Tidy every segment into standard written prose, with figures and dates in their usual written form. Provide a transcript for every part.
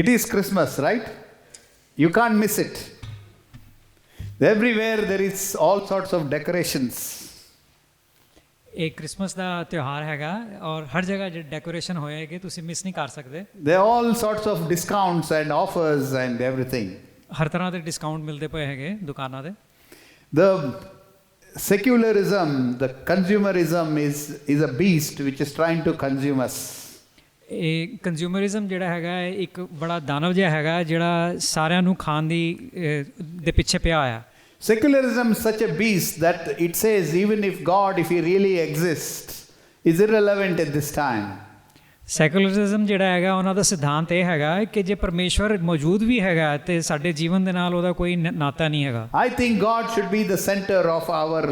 It is Christmas, right? You can't miss it. Everywhere there is all sorts of decorations. ਇਹ Christmas ਦਾ ਤਿਉਹਾਰ ਹੈਗਾ ਔਰ ਹਰ ਜਗ੍ਹਾ ਜੇ ਡੈਕੋਰੇਸ਼ਨ ਹੋਏਗੀ ਤੁਸੀਂ ਮਿਸ ਨਹੀਂ ਕਰ ਸਕਦੇ. There are all sorts of discounts and offers and everything. ਹਰ ਤਰ੍ਹਾਂ ਦੇ ਡਿਸਕਾਊਂਟ ਮਿਲਦੇ ਪਏ ਹੈਗੇ ਦੁਕਾਨਾਂ ਦੇ. The secularism, the consumerism is a beast which is trying to consume us. ਇਹ ਕੰਜ਼ਿਊਮਰਿਜ਼ਮ ਜਿਹੜਾ ਹੈਗਾ ਇੱਕ ਬੜਾ ਦਾਨਵ ਜਿਹਾ ਹੈਗਾ ਜਿਹੜਾ ਸਾਰਿਆਂ ਨੂੰ ਖਾਣ ਦੀ ਦੇ ਪਿੱਛੇ ਪਿਆ ਆ. Secularism is such a beast that it says even if God, if he really exists, is irrelevant at this time. Secularism ਜਿਹੜਾ ਹੈਗਾ ਉਹਨਾਂ ਦਾ ਸਿਧਾਂਤ ਇਹ ਹੈਗਾ ਕਿ ਜੇ ਪਰਮੇਸ਼ਵਰ ਮੌਜੂਦ ਵੀ ਹੈਗਾ ਤੇ ਸਾਡੇ ਜੀਵਨ ਦੇ ਨਾਲ ਉਹਦਾ ਕੋਈ ਨਾਤਾ ਨਹੀਂ ਹੈਗਾ. I think God should be the center of our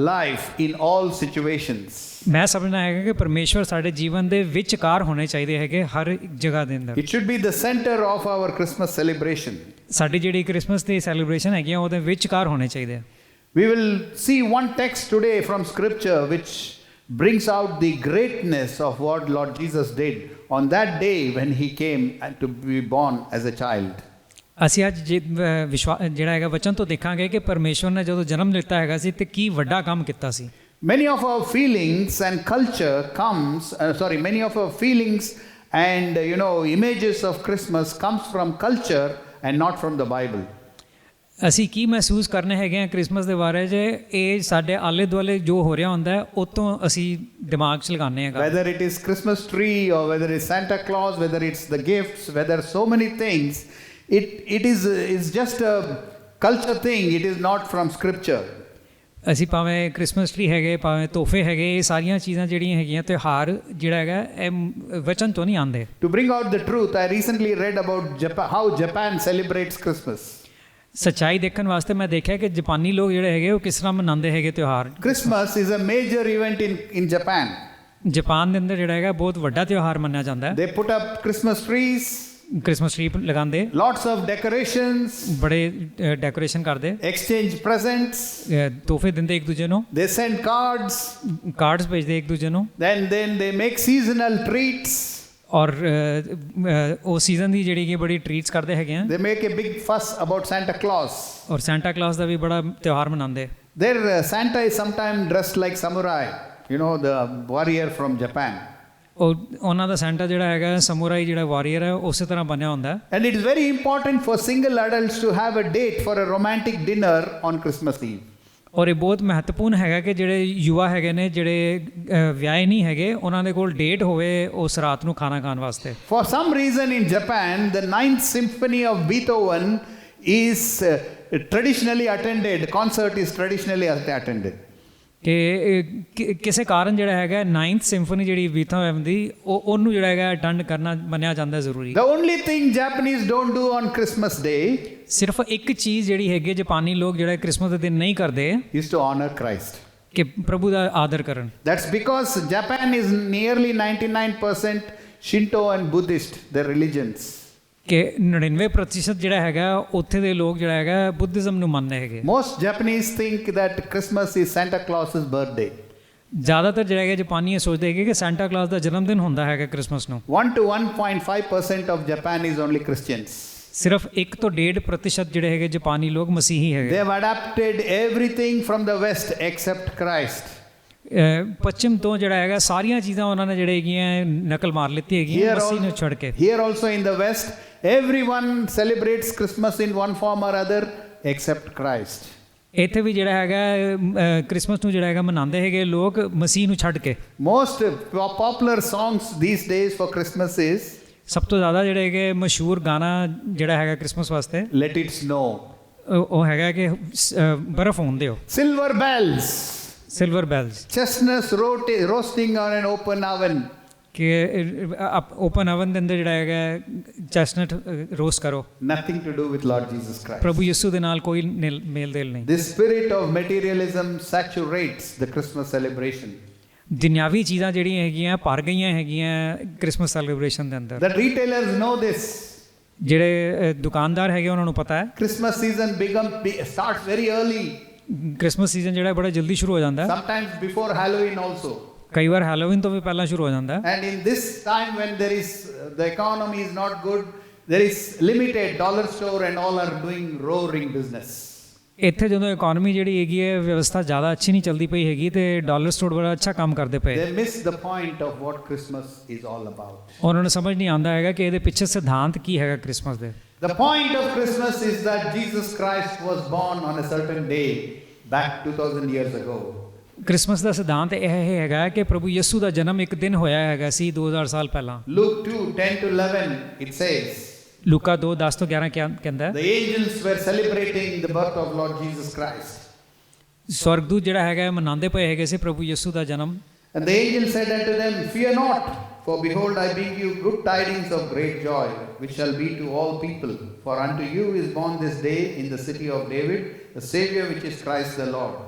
life in all situations. ਮੈਂ ਸਮਝਦਾ ਹੈਗਾ ਕਿ ਪਰਮੇਸ਼ਵਰ ਸਾਡੇ ਜੀਵਨ ਦੇ ਵਿਚਕਾਰ ਹੋਣੇ ਚਾਹੀਦੇ ਹੈਗੇ ਹਰ ਇੱਕ ਜਗ੍ਹਾ ਦੇ ਅੰਦਰ. It should be the center of our Christmas celebration. ਸਾਡੀ ਜਿਹੜੀ ਕ੍ਰਿਸਮਸ ਦੀ ਸੈਲੀਬ੍ਰੇਸ਼ਨ ਹੈਗੀ ਉਹਦੇ ਵਿਚਕਾਰ ਹੋਣੇ ਚਾਹੀਦੇ. We will see one text today from scripture which brings out the greatness of what Lord Jesus did on that day when he came to be born as a child. ਅਸੀਂ ਅੱਜ ਜਿਹੜਾ ਹੈਗਾ ਵਚਨ ਤੋਂ ਦੇਖਾਂਗੇ ਕਿ ਪਰਮੇਸ਼ਵਰ ਨੇ ਜਦੋਂ ਜਨਮ ਲਿੱਤਾ ਹੈਗਾ ਸੀ ਤੇ ਕੀ ਵੱਡਾ ਕੰਮ ਕੀਤਾ ਸੀ. Many of our feelings and culture many of our feelings and images of Christmas comes from culture and not from the Bible. ਅਸੀਂ ਕੀ ਮਹਿਸੂਸ ਕਰਨੇ ਹੈਗੇ ਆ ਕ੍ਰਿਸਮਸ ਦੇ ਬਾਰੇ 'ਚ ਇਹ ਸਾਡੇ ਆਲੇ ਦੁਆਲੇ ਜੋ ਹੋ ਰਿਹਾ ਹੁੰਦਾ ਉਹ ਤੋਂ ਅਸੀਂ ਦਿਮਾਗ 'ਚ ਲਗਾਉਂਦੇ ਹੈਗਾ. Whether it is Christmas tree or whether it's Santa Claus, whether it's the gifts, whether so many things, it is just a culture thing. It is not from scripture. ਅਸੀਂ ਭਾਵੇਂ ਕ੍ਰਿਸਮਸ ਟਰੀ ਹੈਗੇ ਭਾਵੇਂ ਤੋਹਫੇ ਹੈਗੇ ਇਹ ਸਾਰੀਆਂ ਚੀਜ਼ਾਂ ਜਿਹੜੀਆਂ ਹੈਗੀਆਂ ਤਿਉਹਾਰ ਜਿਹੜਾ ਹੈਗਾ ਇਹ ਵਚਨ ਤੋਂ ਨਹੀਂ ਆਉਂਦੇ. To bring out the truth, I recently read about how Japan celebrates Christmas. ਸੱਚਾਈ ਦੇਖਣ ਵਾਸਤੇ ਮੈਂ ਦੇਖਿਆ ਕਿ ਜਾਪਾਨੀ ਲੋਕ ਜਿਹੜੇ ਹੈਗੇ ਉਹ ਕਿਸ ਤਰ੍ਹਾਂ ਮਨਾਉਂਦੇ ਹੈਗੇ ਤਿਉਹਾਰ. Christmas is a major event in Japan. Japan ਦੇ ਅੰਦਰ ਜਿਹੜਾ ਹੈਗਾ ਬਹੁਤ ਵੱਡਾ ਤਿਉਹਾਰ ਮੰਨਿਆ ਜਾਂਦਾ ਹੈ. They put up Christmas trees. Christmas tree ਲਗਾਉਂਦੇ. Lots of decorations. ਬੜੇ ਡੈਕੋਰੇਸ਼ਨ ਕਰਦੇ. Exchange presents. ਤੋਹਫੇ ਦਿੰਦੇ ਇੱਕ ਦੂਜੇ ਨੂੰ. They send cards. ਕਾਰਡਸ ਭੇਜਦੇ ਇੱਕ ਦੂਜੇ ਨੂੰ. Then they make seasonal treats. ਔਰ ਉਹ ਸੀਜ਼ਨ ਦੀ ਜਿਹੜੀ ਕਿ ਬੜੀ ਟ੍ਰੀਟਸ ਕਰਦੇ ਹੈਗੇ ਆ. They make a big fuss about Santa Claus. ਔਰ ਸੈਂਟਾ ਕਲਾਸ ਦਾ ਵੀ ਬੜਾ ਤਿਉਹਾਰ ਮਨਾਉਂਦੇ. Their Santa is sometimes dressed like samurai, the warrior from Japan. ਉਹਨਾਂ ਦਾ ਸੈਂਟਾ ਜਿਹੜਾ ਹੈਗਾ ਸਮੂਰਾਈ ਜਿਹੜਾ ਵਾਰੀਅਰ ਹੈ ਉਸੇ ਤਰ੍ਹਾਂ ਬਣਿਆ ਹੁੰਦਾ. And it is very important for single adults to have a date for a romantic dinner on Christmas Eve. ਔਰ ਇਹ ਬਹੁਤ ਮਹੱਤਵਪੂਰਨ ਹੈਗਾ ਕਿ ਜਿਹੜੇ ਯੁਵਾ ਹੈਗੇ ਨੇ ਜਿਹੜੇ ਵਿਆਹੇ ਨਹੀਂ ਹੈਗੇ ਉਹਨਾਂ ਦੇ ਕੋਲ ਡੇਟ ਹੋਵੇ ਉਸ ਰਾਤ ਨੂੰ ਖਾਣਾ ਖਾਣ ਵਾਸਤੇ. For some reason in Japan, the 9th Symphony of Beethoven is traditionally attended. Concert is traditionally attended. ਕਿ ਕਿਸੇ ਕਾਰਨ ਜਿਹੜਾ ਹੈਗਾ 9th ਸਿੰਫਨੀ ਜਿਹੜੀ ਬੀਥੋਵਨ ਦੀ ਉਹਨੂੰ ਜਿਹੜਾ ਹੈਗਾ ਅਟੈਂਡ ਕਰਨਾ ਮੰਨਿਆ ਜਾਂਦਾ ਜ਼ਰੂਰੀ. The only thing Japanese don't do on Christmas Day ਸਿਰਫ ਇੱਕ ਚੀਜ਼ ਜਿਹੜੀ ਹੈਗੀ ਜਾਪਾਨੀ ਲੋਕ ਜਿਹੜਾ ਕ੍ਰਿਸਮਸ ਦੇ ਦਿਨ ਨਹੀਂ ਕਰਦੇ is to honor Christ. ਕਿ ਪ੍ਰਭੂ ਦਾ ਆਦਰ ਕਰਨ. That's because Japan is nearly 99% Shinto and Buddhist, their religions. ਕਿ 99% ਜਿਹੜਾ ਹੈਗਾ ਉੱਥੇ ਦੇ ਲੋਕ ਜਿਹੜਾ ਹੈਗਾ ਬੁੱਧਿਜ਼ਮ ਨੂੰ ਮੰਨਦੇ ਹੈਗੇ. Most Japanese think that Christmas is Santa Claus's birthday. ਜ਼ਿਆਦਾਤਰ ਜਿਹੜਾ ਹੈਗਾ ਜਾਪਾਨੀ ਇਹ ਸੋਚਦੇ ਹੈਗੇ ਕਿ ਸੈਂਟਾ ਕਲਾਸ ਦਾ ਜਨਮ ਦਿਨ ਹੁੰਦਾ ਹੈਗਾ ਕ੍ਰਿਸਮਸ ਨੂੰ. 1 to 1.5% of Japan is only Christians. ਸਿਰਫ 1 ਤੋਂ 1.5% ਜਿਹੜੇ ਹੈਗੇ ਜਾਪਾਨੀ ਲੋਕ ਮਸੀਹੀ ਹੈਗੇ. They have adapted everything from the West except Christ. ਪੱਛਮ ਤੋਂ ਜਿਹੜਾ ਹੈਗਾ ਸਾਰੀਆਂ ਚੀਜ਼ਾਂ ਉਹਨਾਂ ਨੇ ਜਿਹੜੇ ਹੈਗੀਆਂ ਨਕਲ ਮਾਰ ਲਿੱਤੀ ਹੈਗੀ ਮਸੀਹ ਨੂੰ ਛੱਡ ਕੇ. Here also in the West, everyone celebrates Christmas in one form or other except Christ. ਇੱਥੇ ਵੀ ਜਿਹੜਾ ਹੈਗਾ ਕ੍ਰਿਸਮਸ ਨੂੰ ਜਿਹੜਾ ਹੈਗਾ ਮਨਾਉਂਦੇ ਹੈਗੇ ਲੋਕ ਮਸੀਹ ਨੂੰ ਛੱਡ ਕੇ. Most popular songs these days for Christmas is ਸਭ ਤੋਂ ਜ਼ਿਆਦਾ ਜਿਹੜੇ ਹੈਗੇ ਮਸ਼ਹੂਰ ਗਾਣਾ ਜਿਹੜਾ ਹੈਗਾ ਕ੍ਰਿਸਮਸ ਵਾਸਤੇ Let It Snow. ਉਹ ਹੈਗਾ ਕਿ ਬਰਫ਼ ਹੋਣ ਦਿਓ. Silver bells. Silver bells. Chestnuts roasting on an open oven. ਕਿ ਓਪਨ ਓਵਨ ਦੇ ਅੰਦਰ ਜਿਹੜਾ ਹੈਗਾ ਚੈਸਟਨਟ ਰੋਸਟ ਕਰੋ. Nothing to do with Lord Jesus Christ. ਪ੍ਰਭੂ ਯਿਸੂ ਦੇ ਨਾਲ ਕੋਈ ਮੇਲ ਦੇਲ ਨਹੀਂ. The spirit of materialism saturates the Christmas celebration. ਦੁਨਿਆਵੀ ਚੀਜ਼ਾਂ ਜਿਹੜੀਆਂ ਹੈਗੀਆਂ ਭਰ ਗਈਆਂ ਹੈਗੀਆਂ ਕ੍ਰਿਸਮਸ ਸੈਲੀਬ੍ਰੇਸ਼ਨ ਦੇ ਅੰਦਰ. The retailers know this. ਜਿਹੜੇ ਦੁਕਾਨਦਾਰ ਹੈਗੇ ਉਹਨਾਂ ਨੂੰ ਪਤਾ ਹੈ. Christmas season starts very early. Christmas season ਜਿਹੜਾ ਬੜਾ ਜਲਦੀ ਸ਼ੁਰੂ ਹੋ ਜਾਂਦਾ. Sometimes before Halloween also. ਕਈ ਵਾਰ ਹੈਲੋਵੀਨ ਤੋਂ ਵੀ ਪਹਿਲਾਂ ਸ਼ੁਰੂ ਹੋ ਜਾਂਦਾ. And in this time when the economy is not good, There is limited dollar store and all are doing roaring business. ਇੱਥੇ ਜਦੋਂ ਇਕਨੋਮੀ ਜਿਹੜੀ ਹੈਗੀ ਹੈ ਵਿਵਸਥਾ ਜ਼ਿਆਦਾ ਅੱਛੀ ਨਹੀਂ ਚੱਲਦੀ ਪਈ ਹੈਗੀ ਤੇ ਡਾਲਰ ਸਟੋਰ ਬੜਾ ਅੱਛਾ ਕੰਮ ਕਰਦੇ ਪਏ They miss the point of what Christmas is all about. ਉਹਨਾਂ ਨੂੰ ਸਮਝ ਨਹੀਂ ਆਉਂਦਾ ਹੈਗਾ ਕਿ ਇਹਦੇ ਪਿੱਛੇ ਸਿਧਾਂਤ ਕੀ ਹੈਗਾ ਕ੍ਰਿਸਮਸ ਦੇ The point of Christmas is that Jesus Christ was born on a certain day back 2000 years ago. Christmas ਦਾ ਸਿਧਾਂਤ ਇਹ ਹੈਗਾ ਕਿ ਪ੍ਰਭੂ ਯਿਸੂ ਦਾ ਜਨਮ ਇੱਕ ਦਿਨ ਹੋਇਆ ਹੈਗਾ ਸੀ 2000 ਸਾਲ ਪਹਿਲਾਂ Luke 2:10-11 it says, ਲੂਕਾ 2:10 ਤੋਂ 11 ਕਹਿੰਦਾ ਹੈ the angels were celebrating the birth of Lord Jesus Christ. ਸਵਰਗਦੂਤ ਜਿਹੜਾ ਹੈਗਾ ਮਨਾਉਂਦੇ ਪਏ ਹੈਗੇ ਸੀ ਪ੍ਰਭੂ ਯਿਸੂ ਦਾ ਜਨਮ And the angel said unto them, Fear not, for behold, I bring you good tidings of great joy, which shall be to all people. For unto you is born this day in the city of David, the Savior, which is Christ the Lord.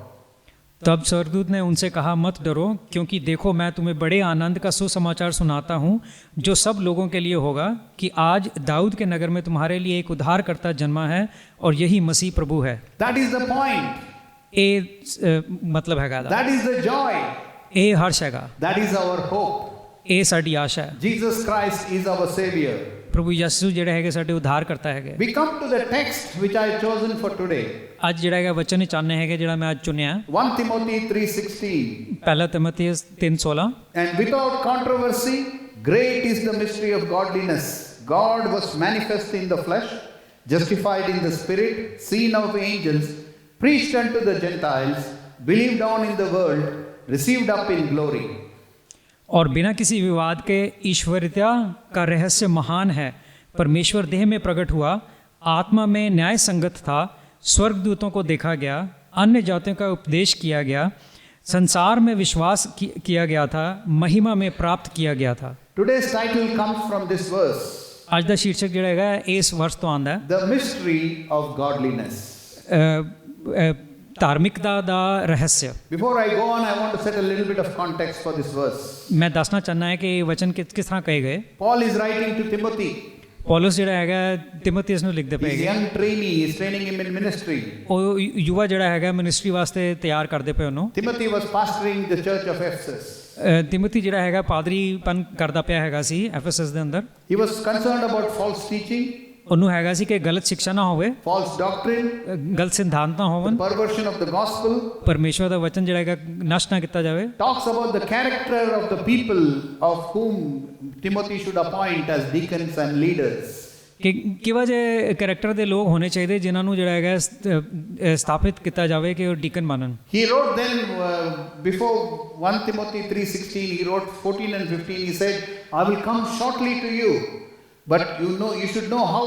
तब स्वर्गदूत ने उनसे कहा मत डरो क्योंकि देखो मैं तुम्हें बड़े आनंद का सुसमाचार सुनाता हूँ जो सब लोगों के लिए होगा कि आज दाऊद के नगर में तुम्हारे लिए एक उद्धारकर्ता जन्मा है और यही मसीह प्रभु है That is the point. मतलब हैगा That is the joy. ਇਹ ਹਰਸ਼ ਹੈਗਾ That is our hope. ਇਹ ਸਾਡੀ ਆਸ਼ਾ ਹੈ Jesus Christ is our Savior. ਪ੍ਰਭੂ ਯਿਸੂ ਜਿਹੜੇ ਹੈਗੇ ਸਾਡੇ ਉद्धार ਕਰਤਾ ਹੈਗੇ We come to the text which I have chosen for today. ਅੱਜ ਜਿਹੜਾ ਹੈਗਾ ਵਚਨ ਹੀ ਚਾਹਨੇ ਹੈਗੇ ਜਿਹੜਾ ਮੈਂ ਅੱਜ ਚੁਣਿਆ 1 Timothy 3:16. ਪਹਿਲਾ ਤਿਮੋਥੀਉਸ 3:16 And without controversy, great is the mystery of godliness. God was manifest in the flesh, justified in the spirit, seen of angels, preached unto the Gentiles, believed on in the world, received up in glory. और बिना किसी विवाद के ईश्वरीयता का रहस्य महान है परमेश्वर देह में प्रकट हुआ आत्मा में न्याय संगत था स्वर्गदूतों को देखा गया अन्य जातियों का उपदेश किया गया संसार में विश्वास किया गया था महिमा में प्राप्त किया गया था Today's title comes from this verse. आज ਦਾ ਸ਼ੀਰਸ਼ਕ ਜਿਹੜਾ ਹੈਗਾ ਇਸ ਵਰਸ ਤੋਂ ਆਉਂਦਾ ਹੈ The mystery of godliness. ਧਾਰਮਿਕਤਾ the ਰਹੱस्य Before I go on, I want to set a little bit of context for this verse. ਮੈਂ ਦੱਸਣਾ ਚਾਹੁੰਦਾ ਹਾਂ ਕਿ ਇਹ ਵਚਨ ਕਿਸ ਤਰ੍ਹਾਂ ਕਹੇ ਗਏ Paul is writing to Timothy. Paulus ਜਿਹੜਾ ਹੈਗਾ ਤਿਮੋਥੀਉਸ ਨੂੰ ਲਿਖਦੇ ਪਏ He's a young trainee. He's training him in ministry. ਉਹ ਯੁਵਾ ਜਿਹੜਾ ਹੈਗਾ ਮਿਨਿਸਟਰੀ ਵਾਸਤੇ ਤਿਆਰ ਕਰਦੇ ਪਏ ਉਹਨੂੰ Timothy was pastoring the church of Ephesus. ਤਿਮੋਥੀ ਜਿਹੜਾ ਹੈਗਾ ਪਾਦਰੀਪਨ ਕਰਦਾ ਪਿਆ ਹੈਗਾ ਸੀ ਐਫਐਸਐਸ ਦੇ ਅੰਦਰ He was concerned about false teaching, ਉਹਨੂੰ ਹੈਗਾ ਸੀ ਕਿ ਗਲਤ ਸਿੱਖਿਆ ਨਾ ਹੋਵੇ false doctrine, ਗਲਤ ਸਿਧਾਂਤ ਨਾ ਹੋਵਨ perversion of the gospel. ਪਰਮੇਸ਼ਵਰ ਦਾ ਵਚਨ ਜਿਹੜਾ ਹੈਗਾ ਨਸ਼ਟ ਨਾ ਕੀਤਾ ਜਾਵੇ Talks about the character of the people of whom Timothy should appoint as deacons and leaders. ਕਿ ਕਿਹੋ ਜਿਹੇ ਕਰੈਕਟਰ ਦੇ ਲੋਕ ਹੋਣੇ ਚਾਹੀਦੇ ਜਿਨ੍ਹਾਂ ਨੂੰ ਜਿਹੜਾ ਹੈਗਾ ਸਥਾਪਿਤ ਕੀਤਾ ਜਾਵੇ ਕਿ ਉਹ ਡੀਕਨ ਬਣਨ He wrote then, before 1 Timothy 3:16, he wrote 14 and 15, he said, I will come shortly to you, but you should know how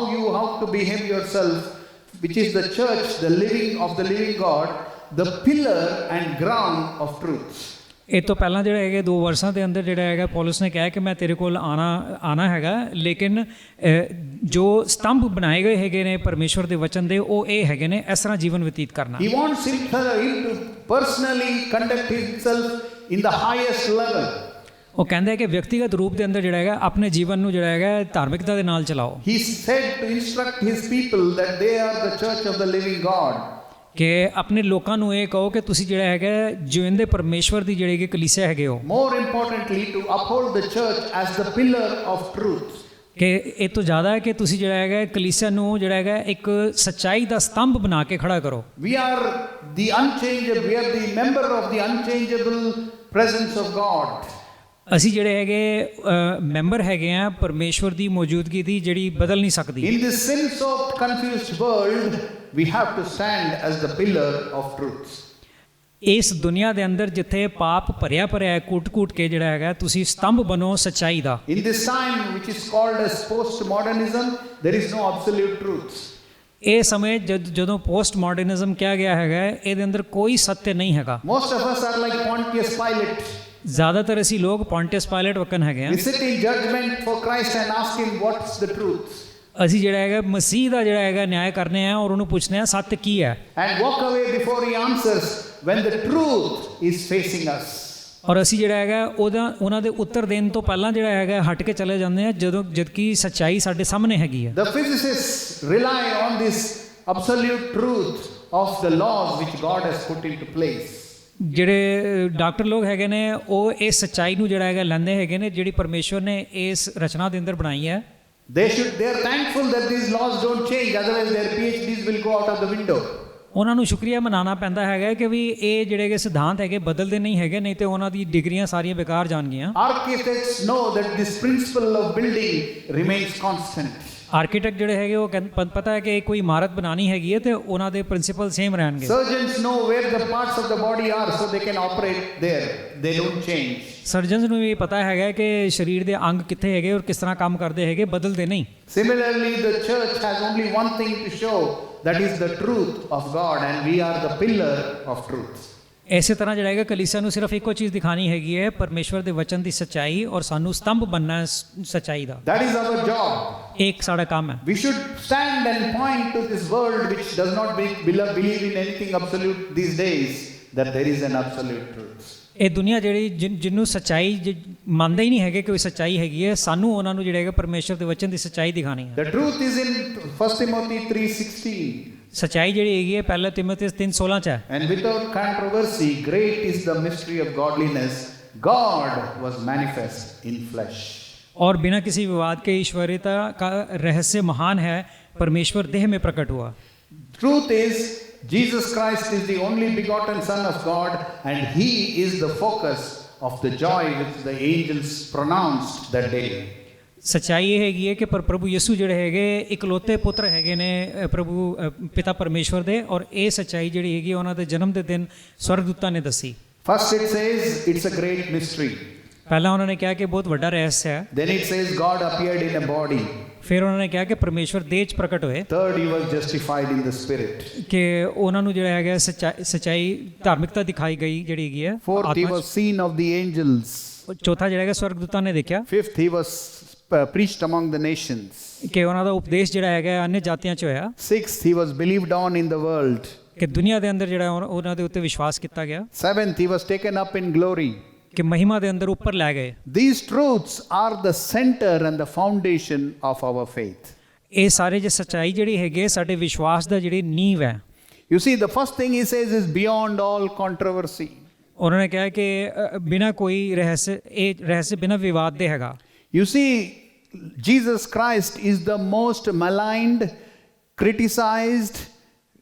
to behave yourself, which is the church, the living God, the pillar and ground of truth. ਇਹ ਤੋਂ ਪਹਿਲਾਂ ਜਿਹੜੇ ਹੈਗੇ 2 ਵਰਸਾਂ ਦੇ ਅੰਦਰ ਜਿਹੜਾ ਹੈਗਾ ਪੌਲਸ ਨੇ ਕਿਹਾ ਕਿ ਮੈਂ ਤੇਰੇ ਕੋਲ ਆਣਾ ਹੈਗਾ ਲੇਕਿਨ ਜੋ ਸਤੰਭ ਬਣਾਏ ਗਏ ਹੈਗੇ ਨੇ ਪਰਮੇਸ਼ਵਰ ਦੇ ਵਚਨ ਦੇ ਉਹ ਇਹ ਹੈਗੇ ਨੇ ਇਸ ਤਰ੍ਹਾਂ ਜੀਵਨ ਬਤੀਤ ਕਰਨਾ He wants him to personally conduct himself in the highest level. ਉਹ ਕਹਿੰਦਾ ਹੈ ਕਿ ਵਿਅਕਤੀਗਤ ਰੂਪ ਦੇ ਅੰਦਰ ਜਿਹੜਾ ਹੈਗਾ ਆਪਣੇ ਜੀਵਨ ਨੂੰ ਜਿਹੜਾ ਹੈਗਾ ਧਾਰਮਿਕਤਾ ਦੇ ਨਾਲ ਚਲਾਓ He said to instruct his people that they are the church of the living God. ਕਿ ਆਪਣੇ ਲੋਕਾਂ ਨੂੰ ਇਹ ਕਹੋ ਕਿ ਤੁਸੀਂ ਜਿਹੜਾ ਹੈਗਾ ਜਿਉਂਦੇ ਪਰਮੇਸ਼ਵਰ ਦੀ ਜਿਹੜੀ ਕਲੀਸਿਆ ਹੈਗੇ ਹੋ More importantly, to uphold the church as the pillar of truth. ਕਿ ਇਹ ਤੋਂ ਜ਼ਿਆਦਾ ਹੈ ਕਿ ਤੁਸੀਂ ਜਿਹੜਾ ਹੈਗਾ ਕਲੀਸਿਆ ਨੂੰ ਜਿਹੜਾ ਹੈਗਾ ਇੱਕ ਸੱਚਾਈ ਦਾ ਸਤੰਭ ਬਣਾ ਕੇ ਖੜਾ ਕਰੋ We are the member of the unchangeable presence of God. ਅਸੀਂ ਜਿਹੜੇ ਹੈਗੇ ਮੈਂਬਰ ਹੈਗੇ ਆ ਪਰਮੇਸ਼ਵਰ ਦੀ ਮੌਜੂਦਗੀ ਦੀ ਜਿਹੜੀ ਬਦਲ ਨਹੀਂ ਸਕਦੀ In this sin-soaked, confused world, we have to stand as the pillar of truth. ਇਸ ਦੁਨੀਆ ਦੇ ਅੰਦਰ ਜਿੱਥੇ ਪਾਪ ਭਰਿਆ ਹੈ ਕੂਟ ਕੇ ਜਿਹੜਾ ਹੈਗਾ ਤੁਸੀਂ ਸਤੰਭ ਬਣੋ ਸੱਚਾਈ ਦਾ In this time which is called as post-modernism, there is no absolute truth. ਇਹ ਸਮੇਂ ਜਦੋਂ ਪੋਸਟ ਮਾਡਰਨਿਜ਼ਮ ਕਿਹਾ ਗਿਆ ਹੈਗਾ ਇਹਦੇ ਅੰਦਰ ਕੋਈ ਸੱਤਿ ਨਹੀਂ ਹੈਗਾ Most of us are like Pontius Pilate. ਜ਼ਿਆਦਾਤਰ ਅਸੀਂ ਲੋਕ ਪੌਂਟੀਅਸ ਪਾਇਲਟ ਵਕਨ ਹੈਗੇ ਆ We sit in judgment for Christ and ask him what's the truth. ਅਸੀਂ ਜਿਹੜਾ ਹੈਗਾ ਮਸੀਹ ਦਾ ਜਿਹੜਾ ਹੈਗਾ ਨਿਆਂ ਕਰਨੇ ਆ ਔਰ ਉਹਨੂੰ ਪੁੱਛਦੇ ਆ ਸੱਤ ਕੀ ਹੈ And walk away before he answers when the truth is facing us. ਔਰ ਅਸੀਂ ਜਿਹੜਾ ਹੈਗਾ ਉਹਨਾਂ ਦੇ ਉੱਤਰ ਦੇਣ ਤੋਂ ਪਹਿਲਾਂ ਜਿਹੜਾ ਹੈਗਾ ਹਟ ਕੇ ਚਲੇ ਜਾਂਦੇ ਆ ਜਦਕਿ ਸੱਚਾਈ ਸਾਡੇ ਸਾਹਮਣੇ ਹੈਗੀ ਹੈ The physicists rely on this absolute truth of the laws which God has put into place. ਜਿਹੜੇ ਡਾਕਟਰ ਲੋਕ ਹੈਗੇ ਨੇ ਉਹ ਇਸ ਸੱਚਾਈ ਨੂੰ ਜਿਹੜਾ ਹੈਗਾ ਲੈਂਦੇ ਹੈਗੇ ਨੇ ਜਿਹੜੀ ਪਰਮੇਸ਼ਵਰ ਨੇ ਇਸ ਰਚਨਾ ਦੇ ਅੰਦਰ ਬਣਾਈ ਹੈ they are thankful that these laws don't change, otherwise their PhDs will go out of the window. ਉਹਨਾਂ ਨੂੰ ਸ਼ੁਕਰੀਆ ਮਨਾਉਣਾ ਪੈਂਦਾ ਹੈਗਾ ਕਿ ਵੀ ਇਹ ਜਿਹੜੇ ਸਿਧਾਂਤ ਹੈਗੇ ਬਦਲਦੇ ਨਹੀਂ ਹੈਗੇ, ਨਹੀਂ ਤੇ ਉਹਨਾਂ ਦੀ ਡਿਗਰੀਆਂ ਸਾਰੀਆਂ ਬੇਕਾਰ ਜਾਣਗੀਆਂ। Architects know that this principle of building remains constant. Architect ਜਿਹੜੇ ਹੈਗੇ ਉਹ ਪਤਾ ਹੈ ਕਿ ਕੋਈ ਇਮਾਰਤ ਬਣਾਉਣੀ ਹੈਗੀ ਹੈ ਤੇ ਉਹਨਾਂ ਦੇ ਪ੍ਰਿੰਸੀਪਲ ਸੇਮ ਰਹਿਣਗੇ। Surgeons know where the parts of the body are so they can operate there. They don't change. Surgeons ਨੂੰ ਵੀ ਪਤਾ ਹੈਗਾ ਕਿ ਸਰੀਰ ਦੇ ਅੰਗ ਕਿੱਥੇ ਹੈਗੇ ਔਰ ਕਿਸ ਤਰ੍ਹਾਂ ਕੰਮ ਕਰਦੇ ਹੈਗੇ, ਬਦਲਦੇ ਨਹੀਂ। Similarly, the church has only one thing to show, that is the truth of God, and we are the pillar of truth. ਇਸੇ ਤਰ੍ਹਾਂ ਜਿਹੜਾ ਹੈਗਾ ਕਲੀਸਿਆ ਨੂੰ ਸਿਰਫ ਇੱਕੋ ਚੀਜ਼ ਦਿਖਾਣੀ ਹੈਗੀ ਹੈ, ਪਰਮੇਸ਼ਵਰ ਦੇ ਵਚਨ ਦੀ ਸੱਚਾਈ, ਔਰ ਸਾਨੂੰ ਸਤੰਭ ਬਣਨਾ ਸੱਚਾਈ ਦਾ। That is our job. ਇੱਕ ਸਾਡਾ ਕੰਮ ਹੈ। We should stand and point to this world which does not believe in anything absolute these days, that there is an absolute truth. ਇਹ ਦੁਨੀਆ ਜਿਹੜੀ ਜਿਹਨੂੰ ਸੱਚਾਈ ਮੰਨਦੇ ਹੀ ਨਹੀਂ ਹੈਗੇ ਕਿ ਕੋਈ ਸੱਚਾਈ ਹੈਗੀ ਹੈ, ਸਾਨੂੰ ਉਹਨਾਂ ਨੂੰ ਜਿਹੜਾ ਹੈਗਾ ਪਰਮੇਸ਼ਵਰ ਦੇ ਵਚਨ ਦੀ ਸੱਚਾਈ ਦਿਖਾਣੀ ਹੈ। The truth is in 1 Timothy 3:16. ਸੱਚਾਈ ਜਿਹੜੀ ਹੈਗੀ ਹੈ ਪਹਿਲਾ ਤਿਮੋਥੇਉਸ 3:16 ਚ ਹੈ। And without controversy, great is the mystery of godliness. God was manifest in flesh. और बिना किसी विवाद के ईश्वरीयता का रहस्य महान है, परमेश्वर देह में प्रकट हुआ। Truth is, Jesus Christ is the only begotten Son of God, and He is the focus of the joy which the angels pronounced that day. ਸੱਚਾਈ ਇਹ ਹੈਗੀ ਹੈ ਕਿ ਪ੍ਰਭੂ ਯਿਸੂ ਜਿਹੜੇ ਹੈਗੇ ਇਕਲੌਤੇ ਪੁੱਤਰ ਹੈਗੇ ਨੇ ਪ੍ਰਭੂ ਪਿਤਾ ਪਰਮੇਸ਼ਵਰ ਦੇ, ਔਰ ਇਹ ਸੱਚਾਈ ਜਿਹੜੀ ਹੈਗੀ ਉਹਨਾਂ ਦੇ ਜਨਮ ਦੇ ਦਿਨ ਸਵਰਗਦੂਤਾਂ ਨੇ ਦੱਸੀ। First it says it's a great mystery. ਪਹਿਲਾਂ ਉਹਨਾਂ ਨੇ ਕਿਹਾ ਕਿ ਬਹੁਤ ਵੱਡਾ ਰਹੱਸ ਹੈ। Then it says God appeared in a body. ਫਿਰ ਉਹਨਾਂ ਨੇ ਕਿਹਾ ਕਿ ਪਰਮੇਸ਼ਵਰ ਦੇਹ 'ਚ ਪ੍ਰਗਟ ਹੋਏ। Third, He was justified in the spirit. ਕਿ ਉਹਨਾਂ ਨੂੰ ਜਿਹੜਾ ਹੈਗਾ ਸੱਚਾਈ ਧਾਰਮਿਕਤਾ ਦਿਖਾਈ ਗਈ ਜਿਹੜੀ ਹੈਗੀ ਹੈ। Fourth, He was seen of the angels. ਚੌਥਾ ਜਿਹੜਾ ਹੈਗਾ ਸਵਰਗਦੂਤਾਂ ਨੇ ਦੇਖਿਆ। Fifth, He was preached among the nations. ਕਿ ਉਹਨਾਂ ਦਾ ਉਪਦੇਸ਼ ਜਿਹੜਾ ਹੈਗਾ ਅਨਿਆ ਜਾਤੀਆਂ 'ਚ ਹੋਇਆ। Sixth, He was believed on in the world. ਕਿ ਦੁਨੀਆ ਦੇ ਅੰਦਰ ਜਿਹੜਾ ਉਹਨਾਂ ਦੇ ਉੱਤੇ ਵਿਸ਼ਵਾਸ ਕੀਤਾ ਗਿਆ। Seventh, He was taken up in glory. ਕਿ ਮਹਿਮਾ ਦੇ ਅੰਦਰ ਉੱਪਰ ਲੈ ਗਏ। These truths are the center and the foundation of our faith. ਇਹ ਸਾਰੇ ਜੇ ਸੱਚਾਈ ਜਿਹੜੀ ਹੈਗੀ ਸਾਡੇ ਵਿਸ਼ਵਾਸ ਦਾ ਜਿਹੜੀ ਨੀਂਹ ਹੈ। You see, the first thing He says is beyond all controversy. ਉਹਨਾਂ ਨੇ ਕਿਹਾ ਕਿ ਬਿਨਾਂ ਕੋਈ ਰਹੱਸ, ਇਹ ਰਹੱਸ ਬਿਨਾਂ ਵਿਵਾਦ ਦੇ ਹੈਗਾ। You see, Jesus Christ is the most maligned, criticized,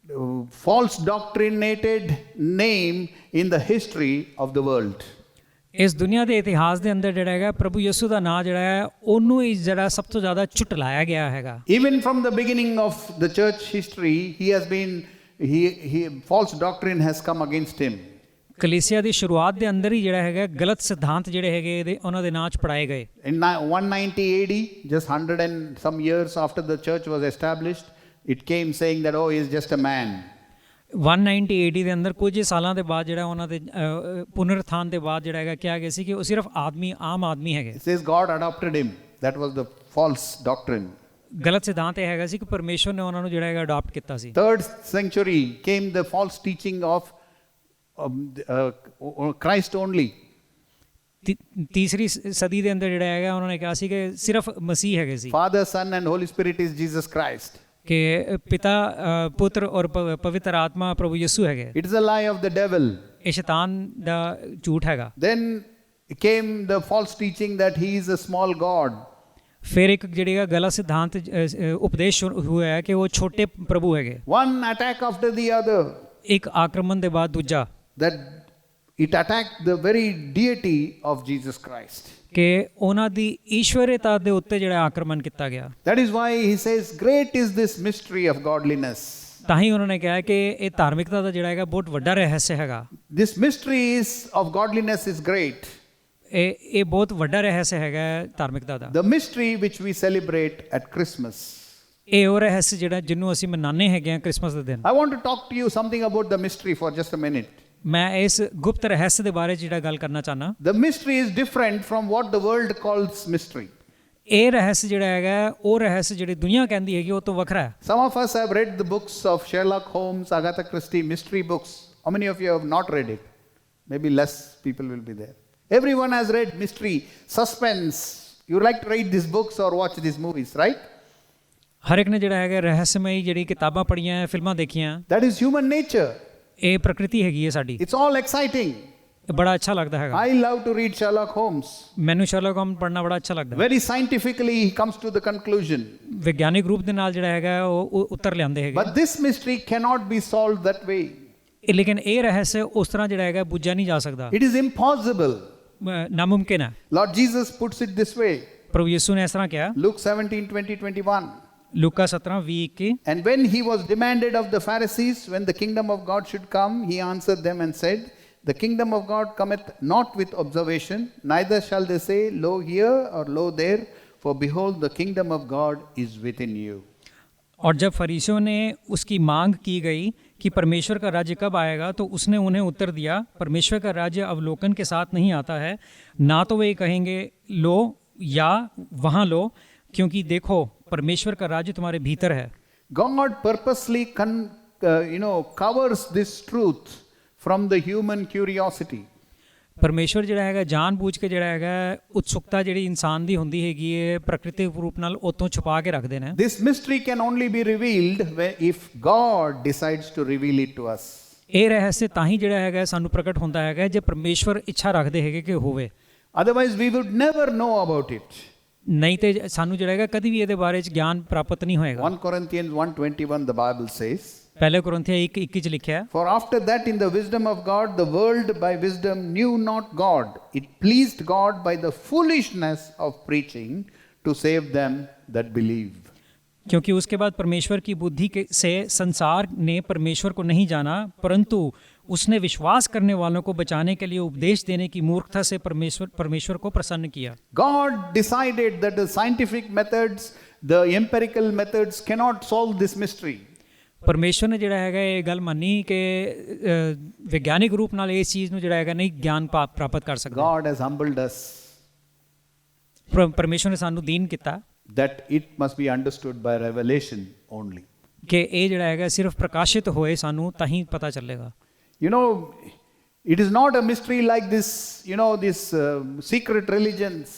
false doctrinated name in the history of the world. ਇਸ ਦੁਨੀਆ ਦੇ ਇਤਿਹਾਸ ਦੇ ਅੰਦਰ ਜਿਹੜਾ ਹੈਗਾ ਪ੍ਰਭੂ ਯਿਸੂ ਦਾ ਨਾਮ ਜਿਹੜਾ ਹੈ ਉਹਨੂੰ ਹੀ ਜਿਹੜਾ ਸਭ ਤੋਂ ਜ਼ਿਆਦਾ ਝੁਟਲਾਇਆ ਗਿਆ ਹੈਗਾ। Even from the beginning of the church history, he has been false doctrine has come against him. ਕਲੀਸਿਆ ਦੀ ਸ਼ੁਰੂਆਤ ਦੇ ਅੰਦਰ ਹੀ ਜਿਹੜਾ ਹੈਗਾ ਗਲਤ ਸਿਧਾਂਤ ਜਿਹੜੇ ਹੈਗੇ ਉਹਨਾਂ ਦੇ ਨਾਂ 'ਚ ਪੜਾਏ ਗਏ। In 190 AD, just 100 and some years after the church was established, it came saying that oh, he is just a man. 190 AD ਦੇ ਅੰਦਰ ਕੁਝ ਸਾਲਾਂ ਦੇ ਬਾਅਦ ਜਿਹੜਾ ਉਹਨਾਂ ਦੇ ਪੁਨਰਥਾਨ ਦੇ ਬਾਅਦ ਜਿਹੜਾ ਹੈਗਾ ਕਿਹਾ ਗਿਆ ਸੀ ਕਿ ਉਹ ਸਿਰਫ ਆਮ ਆਦਮੀ ਹੈਗੇ। It says God adopted him. That was the false doctrine. ਗਲਤ ਸਿਧਾਂਤ ਇਹ ਹੈਗਾ ਸੀ ਕਿ ਪਰਮੇਸ਼ਵਰ ਨੇ ਉਹਨਾਂ ਨੂੰ ਜਿਹੜਾ ਹੈਗਾ ਅਡਾਪਟ ਕੀਤਾ ਸੀ। Third century came the false teaching of Christ only. ਤੀਸਰੀ ਸਦੀ ਦੇ ਅੰਦਰ ਜਿਹੜਾ ਹੈਗਾ ਉਹਨਾਂ ਨੇ ਕਿਹਾ ਸੀ ਕਿ ਸਿਰਫ ਮਸੀਹ ਹੈਗੇ ਸੀ। Father, Son and Holy Spirit is Jesus Christ. ਕਿ ਪਿਤਾ ਪੁੱਤਰ ਔਰ ਪਵਿੱਤਰ ਆਤਮਾ ਪ੍ਰਭੂ ਯਿਸੂ ਹੈਗੇ। It is a lie of the devil. ਇਹ ਸ਼ੈਤਾਨ ਦਾ ਝੂਠ ਹੈਗਾ। Then came the false teaching that he is a small God. ਫਿਰ ਇੱਕ ਜਿਹੜਾ ਗਲਤ ਸਿਧਾਂਤ ਉਪਦੇਸ਼ ਹੋਇਆ ਹੈ ਕਿ ਉਹ ਛੋਟੇ ਪ੍ਰਭੂ ਹੈਗੇ। One attack after the other. ਇੱਕ ਆਕਰਮਣ ਦੇ ਬਾਅਦ ਦੂਜਾ। That it attacked the very deity of Jesus Christ. ਕਿ ਉਹਨਾਂ ਦੀ ਈਸ਼ਵਰਤਾ ਦੇ ਉੱਤੇ ਜਿਹੜਾ ਆਕਰਮਣ ਕੀਤਾ ਗਿਆ। That is why he says, great is this mystery of godliness. ਤਾਂ ਹੀ ਉਹਨਾਂ ਨੇ ਕਿਹਾ ਕਿ ਇਹ ਧਾਰਮਿਕਤਾ ਦਾ ਜਿਹੜਾ ਹੈਗਾ ਬਹੁਤ ਵੱਡਾ ਰਹੱਸ ਹੈਗਾ। This mystery of godliness is great. ਇਹ ਬਹੁਤ ਵੱਡਾ ਰਹੱਸ ਹੈਗਾ ਧਾਰਮਿਕਤਾ ਦਾ। The mystery which we celebrate at Christmas. ਇਹ ਉਹ ਰਹੱਸ ਜਿਹੜਾ ਜਿਹਨੂੰ ਅਸੀਂ ਮਨਾਉਂਦੇ ਹੈਗੇ ਆ ਕ੍ਰਿਸਮਸ ਦੇ ਦਿਨ। I want to talk to you something about the mystery for just a minute. ਮੈਂ ਇਸ ਗੁਪਤ ਰਹੱਸ ਦੇ ਬਾਰੇ ਜਿਹੜਾ ਗੱਲ ਕਰਨਾ ਚਾਹਨਾ। The mystery is different from what the world calls mystery. ਇਹ ਰਹੱਸ ਜਿਹੜਾ ਹੈਗਾ ਉਹ ਰਹੱਸ ਜਿਹੜੀ ਦੁਨੀਆ ਕਹਿੰਦੀ ਹੈਗੀ ਉਹ ਤੋਂ ਵੱਖਰਾ ਹੈ। Some of us have read the books of Sherlock Holmes, Agatha Christie, mystery books. How many of you have not read it? Maybe less people will be there. Everyone has read mystery, suspense. You like to read these books or watch these movies, right? ਹਰ ਇੱਕ ਨੇ ਜਿਹੜਾ ਹੈਗਾ ਰਹੱਸਮਈ ਜਿਹੜੀ ਕਿਤਾਬਾਂ ਪੜ੍ਹੀਆਂ ਫਿਲਮਾਂ ਦੇਖੀਆਂ। That is human nature. ਇਹ ਪ੍ਰਕਿਰਤੀ ਹੈਗੀ ਹੈ ਸਾਡੀ। It's all exciting. ਬੜਾ ਅੱਛਾ ਲੱਗਦਾ ਹੈਗਾ। I love to read Sherlock Holmes. ਮੈਨੂੰ ਸ਼ਰਲੌਕ ਹੋਮਸ ਪੜ੍ਹਨਾ ਬੜਾ ਅੱਛਾ ਲੱਗਦਾ। Very scientifically, he comes to the conclusion. ਵਿਗਿਆਨਿਕ ਰੂਪ ਦੇ ਨਾਲ ਜਿਹੜਾ ਹੈਗਾ ਉਹ ਉੱਤਰ ਲਿਆਉਂਦੇ ਹੈਗੇ। But this mystery cannot be solved that way. ਲੇਕਿਨ ਇਹ ਰਹੱਸ ਉਸ ਤਰ੍ਹਾਂ ਜਿਹੜਾ ਹੈਗਾ ਬੁੱਝਿਆ ਨਹੀਂ ਜਾ ਸਕਦਾ, It is impossible. ਨਾਮੁਮਕਿਨ ਹੈ। Lord Jesus puts it this way. ਪ੍ਰਭੂ ਯਿਸੂ ਨੇ ਇਸ ਤਰ੍ਹਾਂ ਕਿਹਾ, Luke 17, 20, 21. Luca 17:20-21, And when he was demanded of the Pharisees when the kingdom of God should come, he answered them and said, The kingdom of God cometh not with observation, neither shall they say, Lo here or lo there, for behold, the kingdom of God is within you. और जब फरीसियों ने उसकी मांग की गई कि परमेश्वर का राज्य कब आएगा, तो उसने उन्हें उत्तर दिया, परमेश्वर का राज्य अवलोकन के साथ नहीं आता है, ना तो वे कहेंगे लो या वहाँ लो, क्योंकि देखो परमेश्वर का राज्य तुम्हारे भीतर है। God purposely covers this truth from the human curiosity. ਪਰਮੇਸ਼ਵਰ ਜਿਹੜਾ ਹੈਗਾ ਜਾਣਬੁੱਝ ਕੇ ਜਿਹੜਾ ਹੈਗਾ ਉਤਸੁਕਤਾ ਜਿਹੜੀ ਇਨਸਾਨ ਦੀ ਹੁੰਦੀ ਹੈਗੀ ਹੈ ਪ੍ਰਕਿਰਤਿਕ ਰੂਪ ਨਾਲ ਉਤੋਂ ਛੁਪਾ ਕੇ ਰੱਖਦੇ ਨੇ। This mystery can only be revealed if God decides to reveal it to us. ਇਹ ਰਹੱਸ ਤਾਂ ਹੀ ਜਿਹੜਾ ਹੈਗਾ ਸਾਨੂੰ ਪ੍ਰਗਟ ਹੁੰਦਾ ਹੈਗਾ ਜੇ ਪਰਮੇਸ਼ਵਰ ਇੱਛਾ ਰੱਖਦੇ ਹੈਗੇ ਕਿ ਹੋਵੇ। Otherwise we would never know about it. ਨਹੀਂ ਤੇ ਸਾਨੂੰ ਜਿਹੜਾ ਹੈਗਾ ਕਦੀ ਵੀ ਇਹਦੇ ਬਾਰੇ ਚ ਗਿਆਨ ਪ੍ਰਾਪਤ ਨਹੀਂ ਹੋਏਗਾ। 1 Corinthians 1:21 the Bible says, ਪਹਿਲੇ ਕੁਰਿੰਥੀਆਂ 1:21 ਚ ਲਿਖਿਆ ਹੈ, For after that in the wisdom of God the world by wisdom knew not God. It pleased God by the foolishness of preaching to save them that believe. क्योंकि उसके बाद परमेश्वर की बुद्धि से संसार ने परमेश्वर को नहीं जाना, परंतु उसने विश्वास करने वालों को बचाने के लिए उपदेश देने की मूर्खता से परमेश्वर को प्रसन्न किया। God decided that the scientific methods, the empirical methods cannot solve this mystery. ਪਰਮੇਸ਼ਵਰ ਨੇ ਜਿਹੜਾ ਹੈਗਾ ਇਹ ਗੱਲ ਮੰਨੀ ਕਿ ਵਿਗਿਆਨਿਕ ਰੂਪ ਨਾਲ ਇਸ ਚੀਜ਼ ਨੂੰ ਜਿਹੜਾ ਹੈਗਾ ਨਹੀਂ ਗਿਆਨ ਪ੍ਰਾਪਤ ਕਰ ਸਕਦਾ। God has humbled us. ਪਰਮੇਸ਼ਵਰ ਨੇ ਸਾਨੂੰ ਦੀਨ ਕੀਤਾ that it must be understood by revelation only. ਕਿ ਇਹ ਜਿਹੜਾ ਹੈਗਾ ਸਿਰਫ ਪ੍ਰਕਾਸ਼ਿਤ ਹੋਏ ਸਾਨੂੰ ਤਾਂ ਹੀ ਪਤਾ ਚੱਲੇਗਾ। You know, it is not a mystery like this, this secret religions.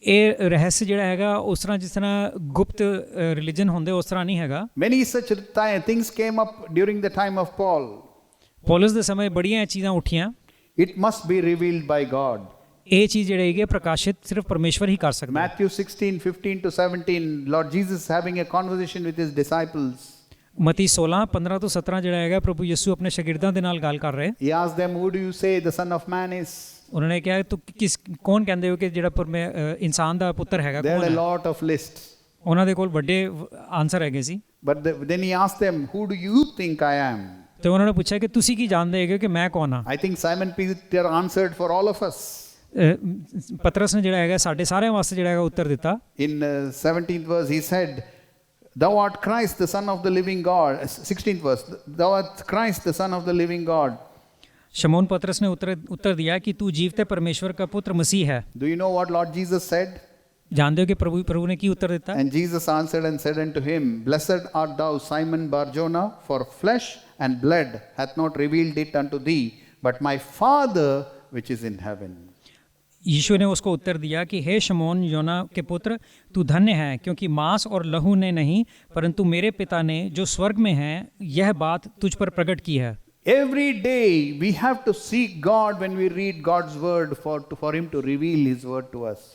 ਇਹ ਰਹੱਸ ਜਿਹੜਾ ਹੈਗਾ ਉਸ ਤਰ੍ਹਾਂ ਜਿਸ ਤਰ੍ਹਾਂ ਗੁਪਤ ਰਿਲੀਜਨ ਹੁੰਦੇ ਉਸ ਤਰ੍ਹਾਂ ਨਹੀਂ ਹੈਗਾ। Many such things came up during the time of Paul. Paulus ਦੇ ਸਮੇਂ ਬੜੀਆਂ ਚੀਜ਼ਾਂ ਉੱਠੀਆਂ। It must be revealed by God. ਇਹ ਚੀਜ਼ ਜਿਹੜੀ ਹੈਗੀ ਪ੍ਰਕਾਸ਼ਿਤ ਸਿਰਫ ਪਰਮੇਸ਼ਵਰ ਹੀ ਕਰ ਸਕਦਾ ਹੈ। Matthew 16:15-17, Lord Jesus having a conversation with his disciples. ਮਤੀ 16:15 ਤੋਂ 17 ਜਿਹੜਾ ਹੈਗਾ ਪ੍ਰਭੂ ਯਿਸੂ ਆਪਣੇ ਸ਼ਾਗਿਰਦਾਂ ਦੇ ਨਾਲ ਗੱਲ ਕਰ ਰਹੇ। He asked them, Who do you say the Son of Man is? ਉਹਨਾਂ ਨੇ ਕਿਹਾ ਤੂੰ ਕੌਣ ਕਹਿੰਦੇ ਹੋ ਕਿ ਜਿਹੜਾ ਇਨਸਾਨ ਦਾ ਪੁੱਤਰ ਹੈਗਾ There ਕੌਣ are a ਹੈ? lot of lists. ਉਹਨਾਂ ਦੇ ਕੋਲ ਵੱਡੇ ਆਨਸਰ ਹੈਗੇ ਸੀ। But then he asked them, Who do you think I am? ਤੇ ਉਹਨਾਂ ਨੇ ਪੁੱਛਿਆ ਕਿ ਤੁਸੀਂ ਕੀ ਜਾਣਦੇ ਹੈਗੇ ਕਿ ਮੈਂ ਕੌਣ ਹਾਂ? I think Simon Peter answered for all of us. ਪਤਰਸ ਨੇ ਜਿਹੜਾ ਹੈਗਾ ਸਾਡੇ ਸਾਰਿਆਂ ਵਾਸਤੇ ਜਿਹੜਾ ਹੈਗਾ ਉੱਤਰ ਦਿੱਤਾ। In 17th verse he said, Thou art Christ, the Son of the living God. 16th verse, Thou art Christ, the Son of the living God. शमौन पतरस ने उत्तर दिया कि तू जीवते परमेश्वर का पुत्र मसीह है। Do you know what Lord Jesus said? जानते हो कि प्रभु ने की उत्तर देता? And Jesus answered and said unto him, Blessed art thou, Simon Bar-Jonah, for flesh and blood hath not revealed it unto thee, but my Father which is in heaven. यीशु ने उसको उत्तर दिया कि हे शमौन योना के पुत्र, तू धन्य है, क्योंकि मांस और लहू ने नहीं परंतु मेरे पिता ने जो स्वर्ग में है यह बात तुझ पर प्रकट की है। Every day we have to seek God when we read God's word for him to reveal his word to us.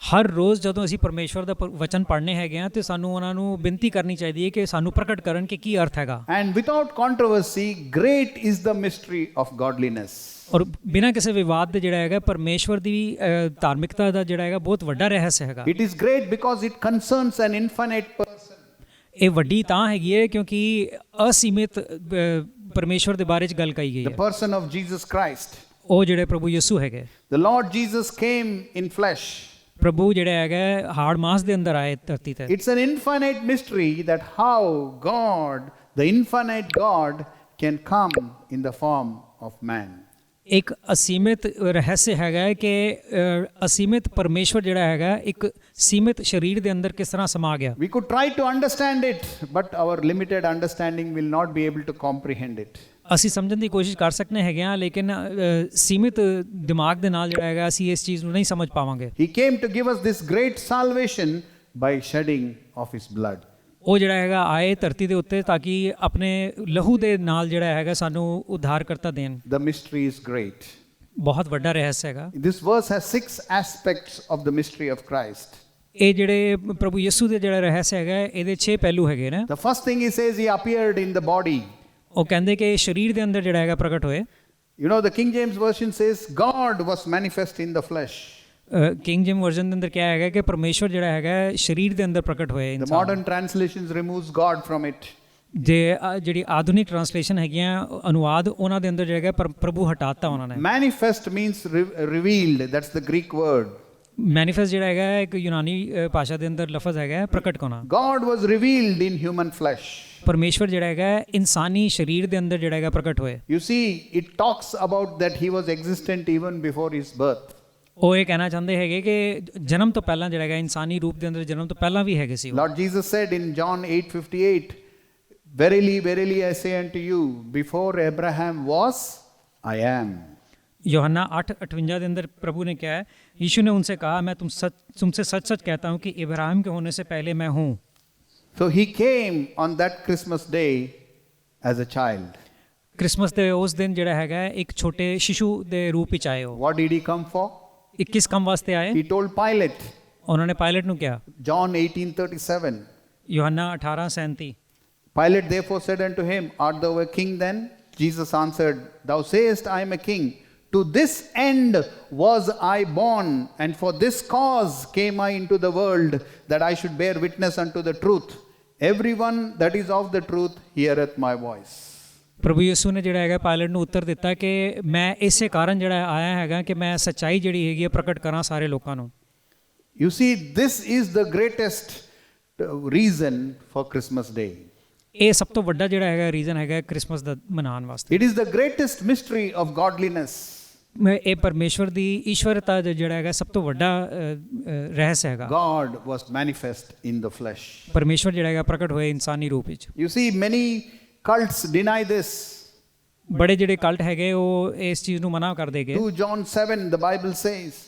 ਹਰ ਰੋਜ਼ ਜਦੋਂ ਅਸੀਂ ਪਰਮੇਸ਼ਵਰ ਦਾ ਵਚਨ ਪੜ੍ਹਨੇ ਹੈਗੇ ਆ ਤੇ ਸਾਨੂੰ ਉਹਨਾਂ ਨੂੰ ਬੇਨਤੀ ਕਰਨੀ ਚਾਹੀਦੀ ਹੈ ਕਿ ਸਾਨੂੰ ਪ੍ਰਗਟ ਕਰਨ ਕਿ ਕੀ ਅਰਥ ਹੈਗਾ। And without controversy, great is the mystery of godliness. ਔਰ ਬਿਨਾਂ ਕਿਸੇ ਵਿਵਾਦ ਦੇ ਜਿਹੜਾ ਹੈਗਾ ਪਰਮੇਸ਼ਵਰ ਦੀ ਧਾਰਮਿਕਤਾ ਦਾ ਜਿਹੜਾ ਹੈਗਾ ਬਹੁਤ ਵੱਡਾ ਰਹੱਸ ਹੈਗਾ। It is great because it concerns an infinite person. ਇਹ ਵੱਡੀ ਤਾਂ ਹੈਗੀ ਹੈ ਕਿਉਂਕਿ ਅਸੀਮਿਤ ਪਰਮੇਸ਼ਵਰ ਦੇ ਬਾਰੇ ਚ ਗੱਲ ਕਹੀ ਗਈ The ਹੈ। person of Jesus Christ. ਉਹ ਜਿਹੜੇ ਪ੍ਰਭੂ ਯਿਸੂ ਹੈਗੇ। The Lord Jesus came in flesh. ਪ੍ਰਭੂ ਜਿਹੜਾ ਹੈਗਾ ਹਾੜ ਮਾਸ ਦੇ ਅੰਦਰ ਆਏ ਧਰਤੀ ਤੇ। It's an infinite mystery that how God, the infinite God, can come in the form of man. ਇੱਕ ਅਸੀਮਿਤ ਰਹੱਸ ਹੈਗਾ ਕਿ ਅਸੀਮਿਤ ਪਰਮੇਸ਼ਵਰ ਜਿਹੜਾ ਹੈਗਾ ਇੱਕ ਸੀਮਿਤ ਸਰੀਰ ਦੇ ਅੰਦਰ ਕਿਸ ਤਰ੍ਹਾਂ ਸਮਾ ਗਿਆ। We could try to understand it, but our limited understanding will not be able to comprehend it. ਅਸੀਂ ਸਮਝਣ ਦੀ ਕੋਸ਼ਿਸ਼ ਕਰ ਸਕਦੇ ਹੈਗੇ ਆ ਲੇਕਿਨ ਸੀਮਿਤ ਦਿਮਾਗ ਦੇ ਨਾਲ ਜਿਹੜਾ ਹੈਗਾ ਅਸੀਂ ਇਸ ਚੀਜ਼ ਨੂੰ ਨਹੀਂ ਸਮਝ ਪਾਵਾਂਗੇ। He came to give us this great salvation by shedding of his blood. ਉਹ ਜਿਹੜਾ ਹੈਗਾ ਆਏ ਧਰਤੀ ਦੇ ਉੱਤੇ ਤਾਂ ਕਿ ਆਪਣੇ ਲਹੂ ਦੇ ਨਾਲ ਜਿਹੜਾ ਹੈਗਾ ਸਾਨੂੰ ਉਧਾਰ ਕਰਤਾ ਦੇਣ। The mystery is great. ਬਹੁਤ ਵੱਡਾ ਰਹੱਸ ਹੈਗਾ। This verse has 6 aspects of the mystery of Christ. ਇਹ ਜਿਹੜੇ ਪ੍ਰਭੂ ਯਿਸੂ ਦੇ ਜਿਹੜਾ ਰਹੱਸ ਹੈਗਾ ਇਹਦੇ 6 ਪਹਿਲੂ ਹੈਗੇ ਨੇ। The first thing he says, he appeared in the body. ਉਹ ਕਹਿੰਦੇ ਕਿ ਸਰੀਰ ਦੇ ਅੰਦਰ ਜਿਹੜਾ ਹੈਗਾ ਪ੍ਰਗਟ ਹੋਏ। You know, the King James version says God was manifest in the flesh. King gem version ਦੇ ਅੰਦਰ ਕਿਹਾ ਹੈਗਾ ਕਿ ਪਰਮੇਸ਼ਵਰ ਜਿਹੜਾ ਹੈਗਾ ਸਰੀਰ ਦੇ ਅੰਦਰ ਪ੍ਰਗਟ ਹੋਏ। The modern translations removes God from it. ਜਿਹੜੀ ਆਧੁਨਿਕ ਟ੍ਰਾਂਸਲੇਸ਼ਨ ਹੈਗੀਆਂ ਅਨੁਵਾਦ ਉਹਨਾਂ ਦੇ ਅੰਦਰ ਜਿਹੜਾ ਹੈਗਾ ਪ੍ਰਭੂ ਹਟਾਤਾ ਉਹਨਾਂ ਨੇ। Manifest means revealed. That's the Greek word. Manifest ਜਿਹੜਾ ਹੈਗਾ ਇੱਕ ਯੂਨਾਨੀ ਭਾਸ਼ਾ ਦੇ ਅੰਦਰ ਲਫ਼ਜ਼ ਹੈਗਾ ਪ੍ਰਗਟ ਹੋਣਾ। God was revealed in human flesh. ਪਰਮੇਸ਼ਵਰ ਜਿਹੜਾ ਹੈਗਾ ਇਨਸਾਨੀ ਸਰੀਰ ਦੇ ਅੰਦਰ ਜਿਹੜਾ ਹੈਗਾ ਪ੍ਰਗਟ ਹੋਏ। You see, it talks about that he was existent even before his birth. ਉਹ ਇਹ ਕਹਿਣਾ ਚਾਹੁੰਦੇ ਹੈਗੇ ਕਿ ਜਨਮ ਤੋਂ ਪਹਿਲਾਂ ਜਿਹੜਾ ਹੈਗਾ ਇਨਸਾਨੀ ਰੂਪ ਦੇ ਅੰਦਰ ਜਨਮ ਤੋਂ ਪਹਿਲਾਂ ਵੀ ਹੈਗੇ ਸੀ। Lord Jesus said in John 8:58, Verily, verily I say unto you, before Abraham was, I am. यूहन्ना 8:58 के अंदर प्रभु ने क्या है, यीशु ने उनसे कहा मैं तुमसे सच सच कहता हूँ कि इब्राहिम के होने से पहले मैं हूँ। So he came on that Christmas day as a child. Christmas दे उस दिन ਜਿਹੜਾ ਹੈਗਾ ਇੱਕ ਛੋਟੇ शिशु ਦੇ रूप ਵਿੱਚ ਆਏ ਹੋ। What did he come for? ਇਹ ਕਿਸ ਕੰਮ ਵਾਸਤੇ ਆਏ? He told Pilate. ਉਹਨਾਂ ਨੇ ਪਾਇਲਟ ਨੂੰ ਕਿਹਾ। John 18:37. यूहन्ना 18:37। Pilate therefore said unto him, Art thou a king then? Jesus answered, Thou sayest, I am a king. To this end was I born, and for this cause came I into the world, that I should bear witness unto the truth. Everyone that is of the truth heareth my voice. ਪ੍ਰਭੂ ਯਿਸੂ ਨੇ ਜਿਹੜਾ ਹੈਗਾ pilot ਨੂੰ ਉੱਤਰ ਦਿੱਤਾ ਕਿ ਮੈਂ ਇਸੇ ਕਾਰਨ ਜਿਹੜਾ ਆਇਆ ਹੈਗਾ ਕਿ ਮੈਂ ਸੱਚਾਈ ਜਿਹੜੀ ਹੈਗੀ ਹੈ ਪ੍ਰਗਟ ਕਰਾਂ ਸਾਰੇ ਲੋਕਾਂ ਨੂੰ। You see, this is the greatest reason for Christmas Day. ਇਹ ਸਭ ਤੋਂ ਵੱਡਾ ਜਿਹੜਾ ਹੈਗਾ ਰੀਜ਼ਨ ਹੈਗਾ ਕ੍ਰਿਸਮਸ ਦਾ ਮਨਾਉਣ ਵਾਸਤੇ। It is the greatest mystery of godliness. ਇਹ ਪਰਮੇਸ਼ਵਰ ਦੀ ਈਸ਼ਵਰਤਾ ਜਿਹੜਾ ਹੈਗਾ ਸਭ ਤੋਂ ਵੱਡਾ ਰਹੱਸ ਹੈਗਾ। God was manifest in the flesh. ਪਰਮੇਸ਼ਵਰ ਜਿਹੜਾ ਹੈਗਾ ਪ੍ਰਗਟ ਹੋਏ ਇਨਸਾਨੀ ਰੂਪ ਵਿੱਚ। You see, many cults deny this. ਬੜੇ ਜਿਹੜੇ ਕਲਟ ਹੈਗੇ ਉਹ ਇਸ ਚੀਜ਼ ਨੂੰ ਮਨਾ ਕਰਦੇ ਹੈਗੇ। 2 John 7 the Bible says,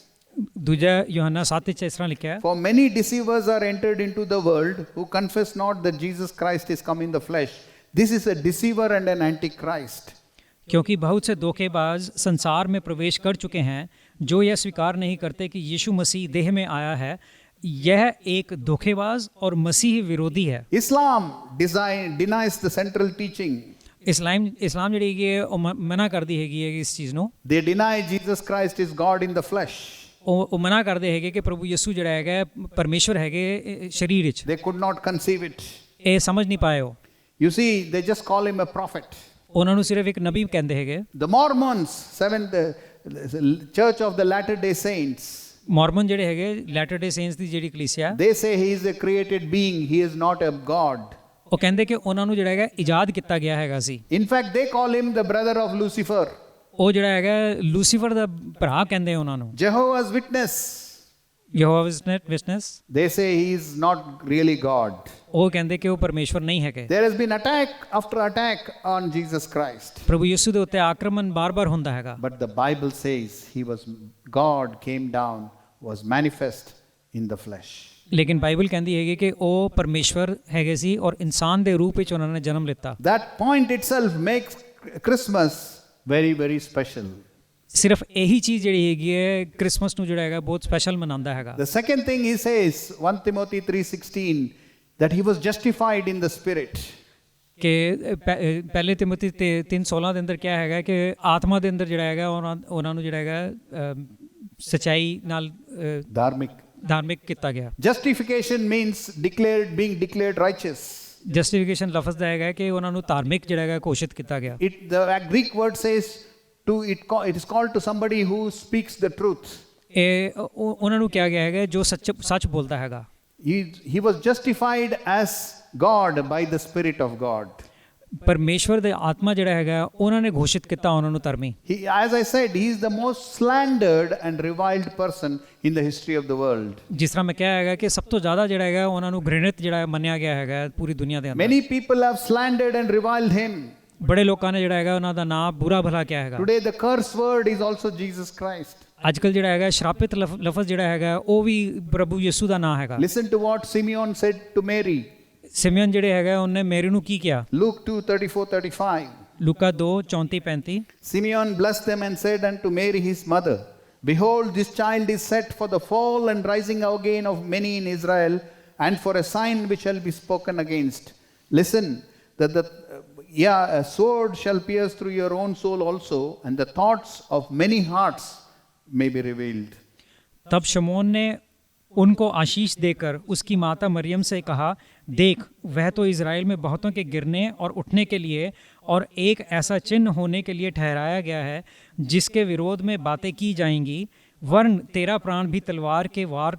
ਦੂਜਾ ਯੋਹੰਨਾ 7 ਵਿੱਚ ਇਸ ਤਰ੍ਹਾਂ ਲਿਖਿਆ ਹੈ, For many deceivers are entered into the world who confess not that Jesus Christ is come in the flesh. This is a deceiver and an antichrist. क्योंकि बहुत से धोखेबाज संसार में प्रवेश कर चुके हैं जो यह स्वीकार नहीं करते कि यीशु मसीह देह में आया है। यह एक धोखेबाज और मसीह विरोधी है। Islam denies the central teaching. इस्लाम ਜਿਹੜੀ ਹੈਗੀ ਹੈ ਉਹ ਮਨਾ ਕਰਦੀ ਹੈਗੀ ਹੈ ਇਸ ਚੀਜ਼ ਨੂੰ। They deny Jesus Christ is God in the flesh. ਉਹ ਮਨਾ ਕਰਦੇ ਹੈਗੇ ਕਿ ਪ੍ਰਭੂ ਯਿਸੂ ਜਿਹੜਾ ਹੈਗਾ ਪਰਮੇਸ਼ਵਰ ਹੈਗੇ ਸਰੀਰ ਵਿੱਚ। They could not conceive it. ਇਹ ਸਮਝ ਨਹੀਂ ਪਾਏ ਉਹ। You see, they just call him a prophet. ਉਹਨਾਂ ਨੂੰ ਸਿਰਫ ਇੱਕ ਨਬੀ ਕਹਿੰਦੇ ਹੈਗੇ। The Mormons, Church of the Latter-day Saints, ਮੋਰਮਨ ਜਿਹੜੇ ਹੈਗੇ ਲੈਟਰ ਡੇ ਸੇਂਟਸ ਦੀ ਜਿਹੜੀ ਕਲੀਸਿਆ, they say he is a created being, he is not a God. ਉਹ ਕਹਿੰਦੇ ਕਿ ਉਹਨਾਂ ਨੂੰ ਜਿਹੜਾ ਹੈਗਾ ਇਜਾਦ ਕੀਤਾ ਗਿਆ ਹੈਗਾ ਸੀ। In fact, they call him the brother of Lucifer. ਉਹ ਜਿਹੜਾ ਹੈਗਾ ਲੂਸੀਫਰ ਦਾ ਭਰਾ ਕਹਿੰਦੇ ਉਹਨਾਂ ਨੂੰ। Jehovah's Witness, ਯਹੋਵਾ's Witness, they say he is not really God. ਉਹ ਕਹਿੰਦੇ ਕਿ ਉਹ ਪਰਮੇਸ਼ਵਰ ਨਹੀਂ ਹੈਗੇ। There has been attack after attack on Jesus Christ. ਪ੍ਰਭੂ ਯਿਸੂ ਦੇ ਉੱਤੇ ਆਕਰਮਣ ਬਾਰ-ਬਾਰ ਹੁੰਦਾ ਹੈਗਾ। But the Bible says God came down, was manifest in the flesh. ਲੇਕਿਨ ਬਾਈਬਲ ਕਹਿੰਦੀ ਹੈਗੀ ਕਿ ਉਹ ਪਰਮੇਸ਼ਵਰ ਹੈਗੇ ਸੀ ਔਰ ਇਨਸਾਨ ਦੇ ਰੂਪ ਵਿੱਚ ਉਹਨਾਂ ਨੇ ਜਨਮ ਲਿੱਤਾ। That point itself makes Christmas very, very special. ਸਿਰਫ ਇਹੀ ਚੀਜ਼ ਜਿਹੜੀ ਹੈਗੀ ਹੈ ਕ੍ਰਿਸਮਸ ਨੂੰ ਜਿਹੜਾ ਹੈਗਾ ਬਹੁਤ ਸਪੈਸ਼ਲ ਮਨਾਉਂਦਾ ਹੈਗਾ। The second thing he says, 1 Timothy 3:16, that he was justified in the spirit. ਕਿ ਪਹਿਲੇ ਤਿਮੋਥੀ 3:16 ਦੇ ਅੰਦਰ ਕਿਹਾ ਹੈਗਾ ਕਿ ਆਤਮਾ ਦੇ ਅੰਦਰ ਜਿਹੜਾ ਹੈਗਾ ਉਹਨਾਂ ਨੂੰ ਜਿਹੜਾ ਹੈਗਾ ਸਚਾਈ ਨਾਲ ਧਾਰਮਿਕ ਕੀਤਾ ਗਿਆ। Justification means being declared righteous. Justification ਲਫ਼ਜ਼ ਦਾ ਹੈਗਾ ਕਿ ਉਹਨਾਂ ਨੂੰ ਧਾਰਮਿਕ ਜਿਹੜਾ ਹੈਗਾ ਘੋਸ਼ਿਤ ਕੀਤਾ ਗਿਆ। The Greek word says it is called to somebody who speaks the truth. ਇਹ ਉਹਨਾਂ ਨੂੰ ਕਿਹਾ ਗਿਆ ਹੈਗਾ ਜੋ ਸੱਚ ਬੋਲਦਾ ਹੈਗਾ। He was justified as God by the Spirit of God. ਪਰਮੇਸ਼ਵਰ ਦੇ ਆਤਮਾ ਜਿਹੜਾ ਹੈਗਾ ਉਹਨਾਂ ਨੇ ਘੋਸ਼ਿਤ ਕੀਤਾ ਉਹਨਾਂ ਨੂੰ ਧਰਮੀ। As I said, he is the most slandered and reviled person in the history of the world. ਜਿਸ ਤਰ੍ਹਾਂ ਮੈਂ ਕਿਹਾ ਹੈਗਾ ਕਿ ਸਭ ਤੋਂ ਜ਼ਿਆਦਾ ਜਿਹੜਾ ਹੈਗਾ ਉਹਨਾਂ ਨੂੰ ਘ੍ਰਿਣਿਤ ਜਿਹੜਾ ਮੰਨਿਆ ਗਿਆ ਹੈਗਾ ਪੂਰੀ ਦੁਨੀਆ ਦੇ ਅੰਦਰ। Many people have slandered and reviled him. ਬੜੇ ਲੋਕਾਂ ਨੇ ਜਿਹੜਾ ਹੈਗਾ ਉਹਨਾਂ ਦਾ ਨਾਮ ਬੁਰਾ ਭਲਾ ਕਿਹਾ ਹੈਗਾ। Today the curse word is also Jesus Christ. ਅੱਜ ਕੱਲ ਜਿਹੜਾ ਹੈਗਾ ਸ਼ਰਾਪਿਤ ਲਫ਼ਜ਼ ਜਿਹੜਾ ਹੈਗਾ ਉਹ ਵੀ ਪ੍ਰਭੂ ਯਿਸੂ ਦਾ ਨਾਮ ਹੈਗਾ। Listen to what Simeon said to Mary. ਸਿਮਿਓਨ ਜਿਹੜੇ ਹੈਗਾ ਉਹਨੇ ਮੈਰੀ ਨੂੰ ਕੀ ਕਿਹਾ? Luke 2:34-35. Luka 2:34-35। Simeon blessed them and said unto Mary his mother, Behold, this child is set for the fall and rising again of many in Israel, and for a sign which shall be spoken against. Listen, that a sword shall pierce through your own soul also, and the thoughts of many hearts may be revealed. तब शमौन ने उनको आशीष देकर उसकी माता मरियम से कहा, देख, वह तो इज़राइल में बहुतों के गिरने और उठने के लिए और एक ऐसा चिन्ह होने के लिए ठहराया गया है जिसके विरोध में बातें की जाएंगी, वरन तेरा प्राण भी तलवार के वार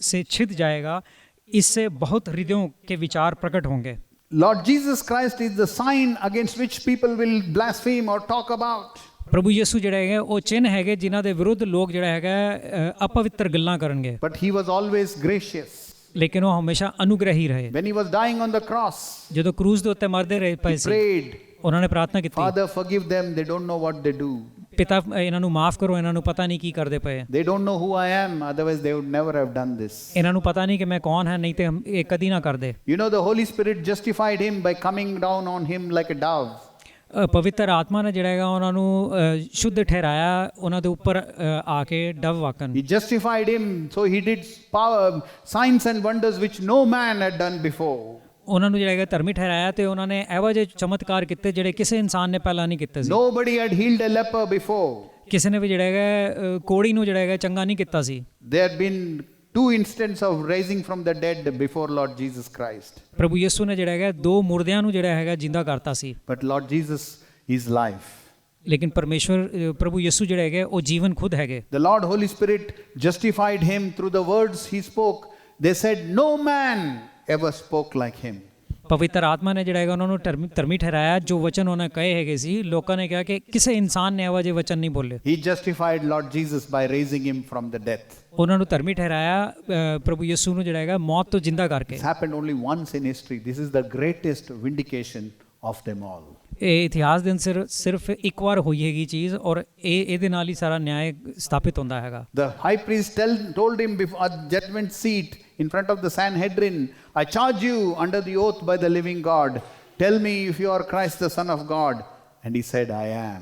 से छिद जाएगा, इससे बहुत हृदयों के विचार प्रकट होंगे। Lord Jesus Christ is the sign against which people will blaspheme or talk about. ਪ੍ਰਭੂ ਯਿਸੂ ਜਿਹੜਾ ਹੈਗਾ ਉਹ ਚਿੰਨ੍ਹ ਹੈਗੇ ਜਿਨ੍ਹਾਂ ਦੇ ਵਿਰੁੱਧ ਲੋਕ ਜਿਹੜਾ ਹੈਗਾ ਅਪਵਿੱਤਰ ਗੱਲਾਂ ਕਰਨਗੇ। But he was always gracious. ਲੇਕਿਨ ਉਹ ਹਮੇਸ਼ਾ ਅਨੁਗ੍ਰਹੀ ਰਹੇ। When he was dying on the cross, ਜਦੋਂ ਕਰੂਸ ਦੇ ਉੱਤੇ ਮਰਦੇ ਰਹੇ ਪਏ ਸੀ, prayed, ਉਹਨਾਂ ਨੇ ਪ੍ਰਾਰਥਨਾ ਕੀਤੀ, Father, forgive them, they don't know what they do. ਪਿਤਾ ਇਹਨਾਂ ਨੂੰ ਮਾਫ ਕਰੋ, ਇਹਨਾਂ ਨੂੰ ਪਤਾ ਨਹੀਂ ਕੀ ਕਰਦੇ ਪਏ। They don't know who I am, otherwise they would never have done this. ਇਹਨਾਂ ਨੂੰ ਪਤਾ ਨਹੀਂ ਕਿ ਮੈਂ ਕੌਣ ਹਾਂ, ਨਹੀਂ ਤੇ ਇਹ ਕਦੀ ਨਾ ਕਰਦੇ। You know, the Holy Spirit justified him by coming down on him like a dove. ਪਵਿੱਤਰ ਆਤਮਾ ਨੇ ਜਿਹੜਾ ਹੈਗਾ ਉਹਨਾਂ ਨੂੰ ਸ਼ੁੱਧ ਠਹਿਰਾਇਆ, ਉਹਨਾਂ ਦੇ ਉੱਪਰ ਆ ਕੇ ਡਵ ਵਾਕਨ। He justified him, so he did signs and wonders which no man had done before. ਉਹਨਾਂ ਨੂੰ ਜਿਹੜਾ ਹੈਗਾ ਧਰਮੀ ਠਹਿਰਾਇਆ ਤੇ ਉਹਨਾਂ ਨੇ ਇਹੋ ਜਿਹੇ ਚਮਤਕਾਰ ਕੀਤੇ ਜਿਹੜੇ ਕਿਸੇ ਇਨਸਾਨ ਨੇ ਪਹਿਲਾਂ ਨਹੀਂ ਕੀਤੇ ਸੀ। Nobody had healed a leper before. ਕਿਸੇ ਨੇ ਵੀ ਜਿਹੜਾ ਹੈਗਾ ਕੋੜੀ ਨੂੰ ਜਿਹੜਾ ਹੈਗਾ ਚੰਗਾ ਨਹੀਂ ਕੀਤਾ ਸੀ। There had been 2 instances of raising from the dead before Lord Jesus Christ. ਪ੍ਰਭੂ ਯਿਸੂ ਨੇ ਜਿਹੜਾ ਹੈਗਾ 2 ਮੁਰਦਿਆਂ ਨੂੰ ਜਿਹੜਾ ਹੈਗਾ ਜਿੰਦਾ ਕਰਤਾ ਸੀ। But Lord Jesus is life. ਲੇਕਿਨ ਪਰਮੇਸ਼ਵਰ ਪ੍ਰਭੂ ਯਿਸੂ ਜਿਹੜੇ ਹੈਗੇ ਉਹ ਜੀਵਨ ਖੁਦ ਹੈਗੇ। The Lord Holy Spirit justified him through the words he spoke. They said no man ever spoke like him. ਪਵਿੱਤਰ ਆਤਮਾ ਨੇ ਜਿਹੜਾ ਹੈਗਾ ਉਹਨਾਂ ਨੂੰ ਧਰਮੀ ਠਹਿਰਾਇਆ, ਜੋ ਵਚਨ ਉਹਨਾਂ ਕਹੇ ਹੈਗੇ ਸੀ, ਲੋਕਾਂ ਨੇ ਕਿਹਾ ਕਿ ਕਿਸੇ ਇਨਸਾਨ ਨੇ ਇਹੋ ਜਿਹੇ ਵਚਨ ਨਹੀਂ ਬੋਲੇ। He justified Lord Jesus by raising him from the death. ਉਹਨਾਂ ਨੂੰ ਧਰਮੀ ਠਹਿਰਾਇਆ ਪ੍ਰਭੂ ਯਿਸੂ ਨੂੰ ਜਿਹੜਾ ਹੈਗਾ ਮੌਤ ਤੋਂ ਜਿੰਦਾ ਕਰਕੇ। This happened only once in history. This is the greatest vindication of them all. ਇਹ ਇਤਿਹਾਸ ਦੇ ਅੰਦਰ ਸਿਰਫ ਇੱਕ ਵਾਰ ਹੋਈ ਹੈਗੀ ਚੀਜ਼, ਔਰ ਇਹਦੇ ਨਾਲ ਹੀ ਸਾਰਾ ਨਿਆਂ ਸਥਾਪਿਤ ਹੁੰਦਾ ਹੈਗਾ। The high priest told him before at judgment seat in front of the Sanhedrin, I charge you under the oath by the living God, tell me if you are Christ the Son of God. And he said, I am.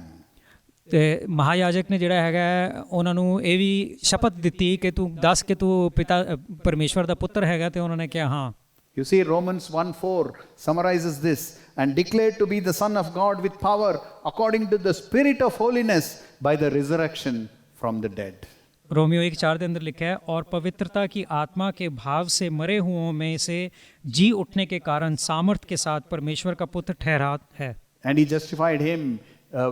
ਤੇ ਮਹਾਯਾਜਕ ਨੇ ਜਿਹੜਾ ਹੈਗਾ ਉਹਨਾਂ ਨੂੰ ਇਹ ਵੀ ਸ਼ਪਥ ਦਿੱਤੀ ਕਿ ਤੂੰ ਦੱਸ ਕਿ ਤੂੰ ਪਿਤਾ ਪਰਮੇਸ਼ਵਰ ਦਾ ਪੁੱਤਰ ਹੈਗਾ, ਤੇ ਉਹਨਾਂ ਨੇ ਕਿਹਾ ਹਾਂ। You see, Romans 1:4 summarizes this, and declared to be the Son of God with power according to the Spirit of holiness by the resurrection from the dead. Romeo 1:4 के अंदर लिखा है, और पवित्रता की आत्मा के भाव से मरे हुओं में से जी उठने के कारण सामर्थ के साथ परमेश्वर का पुत्र ठहरा है। And he justified him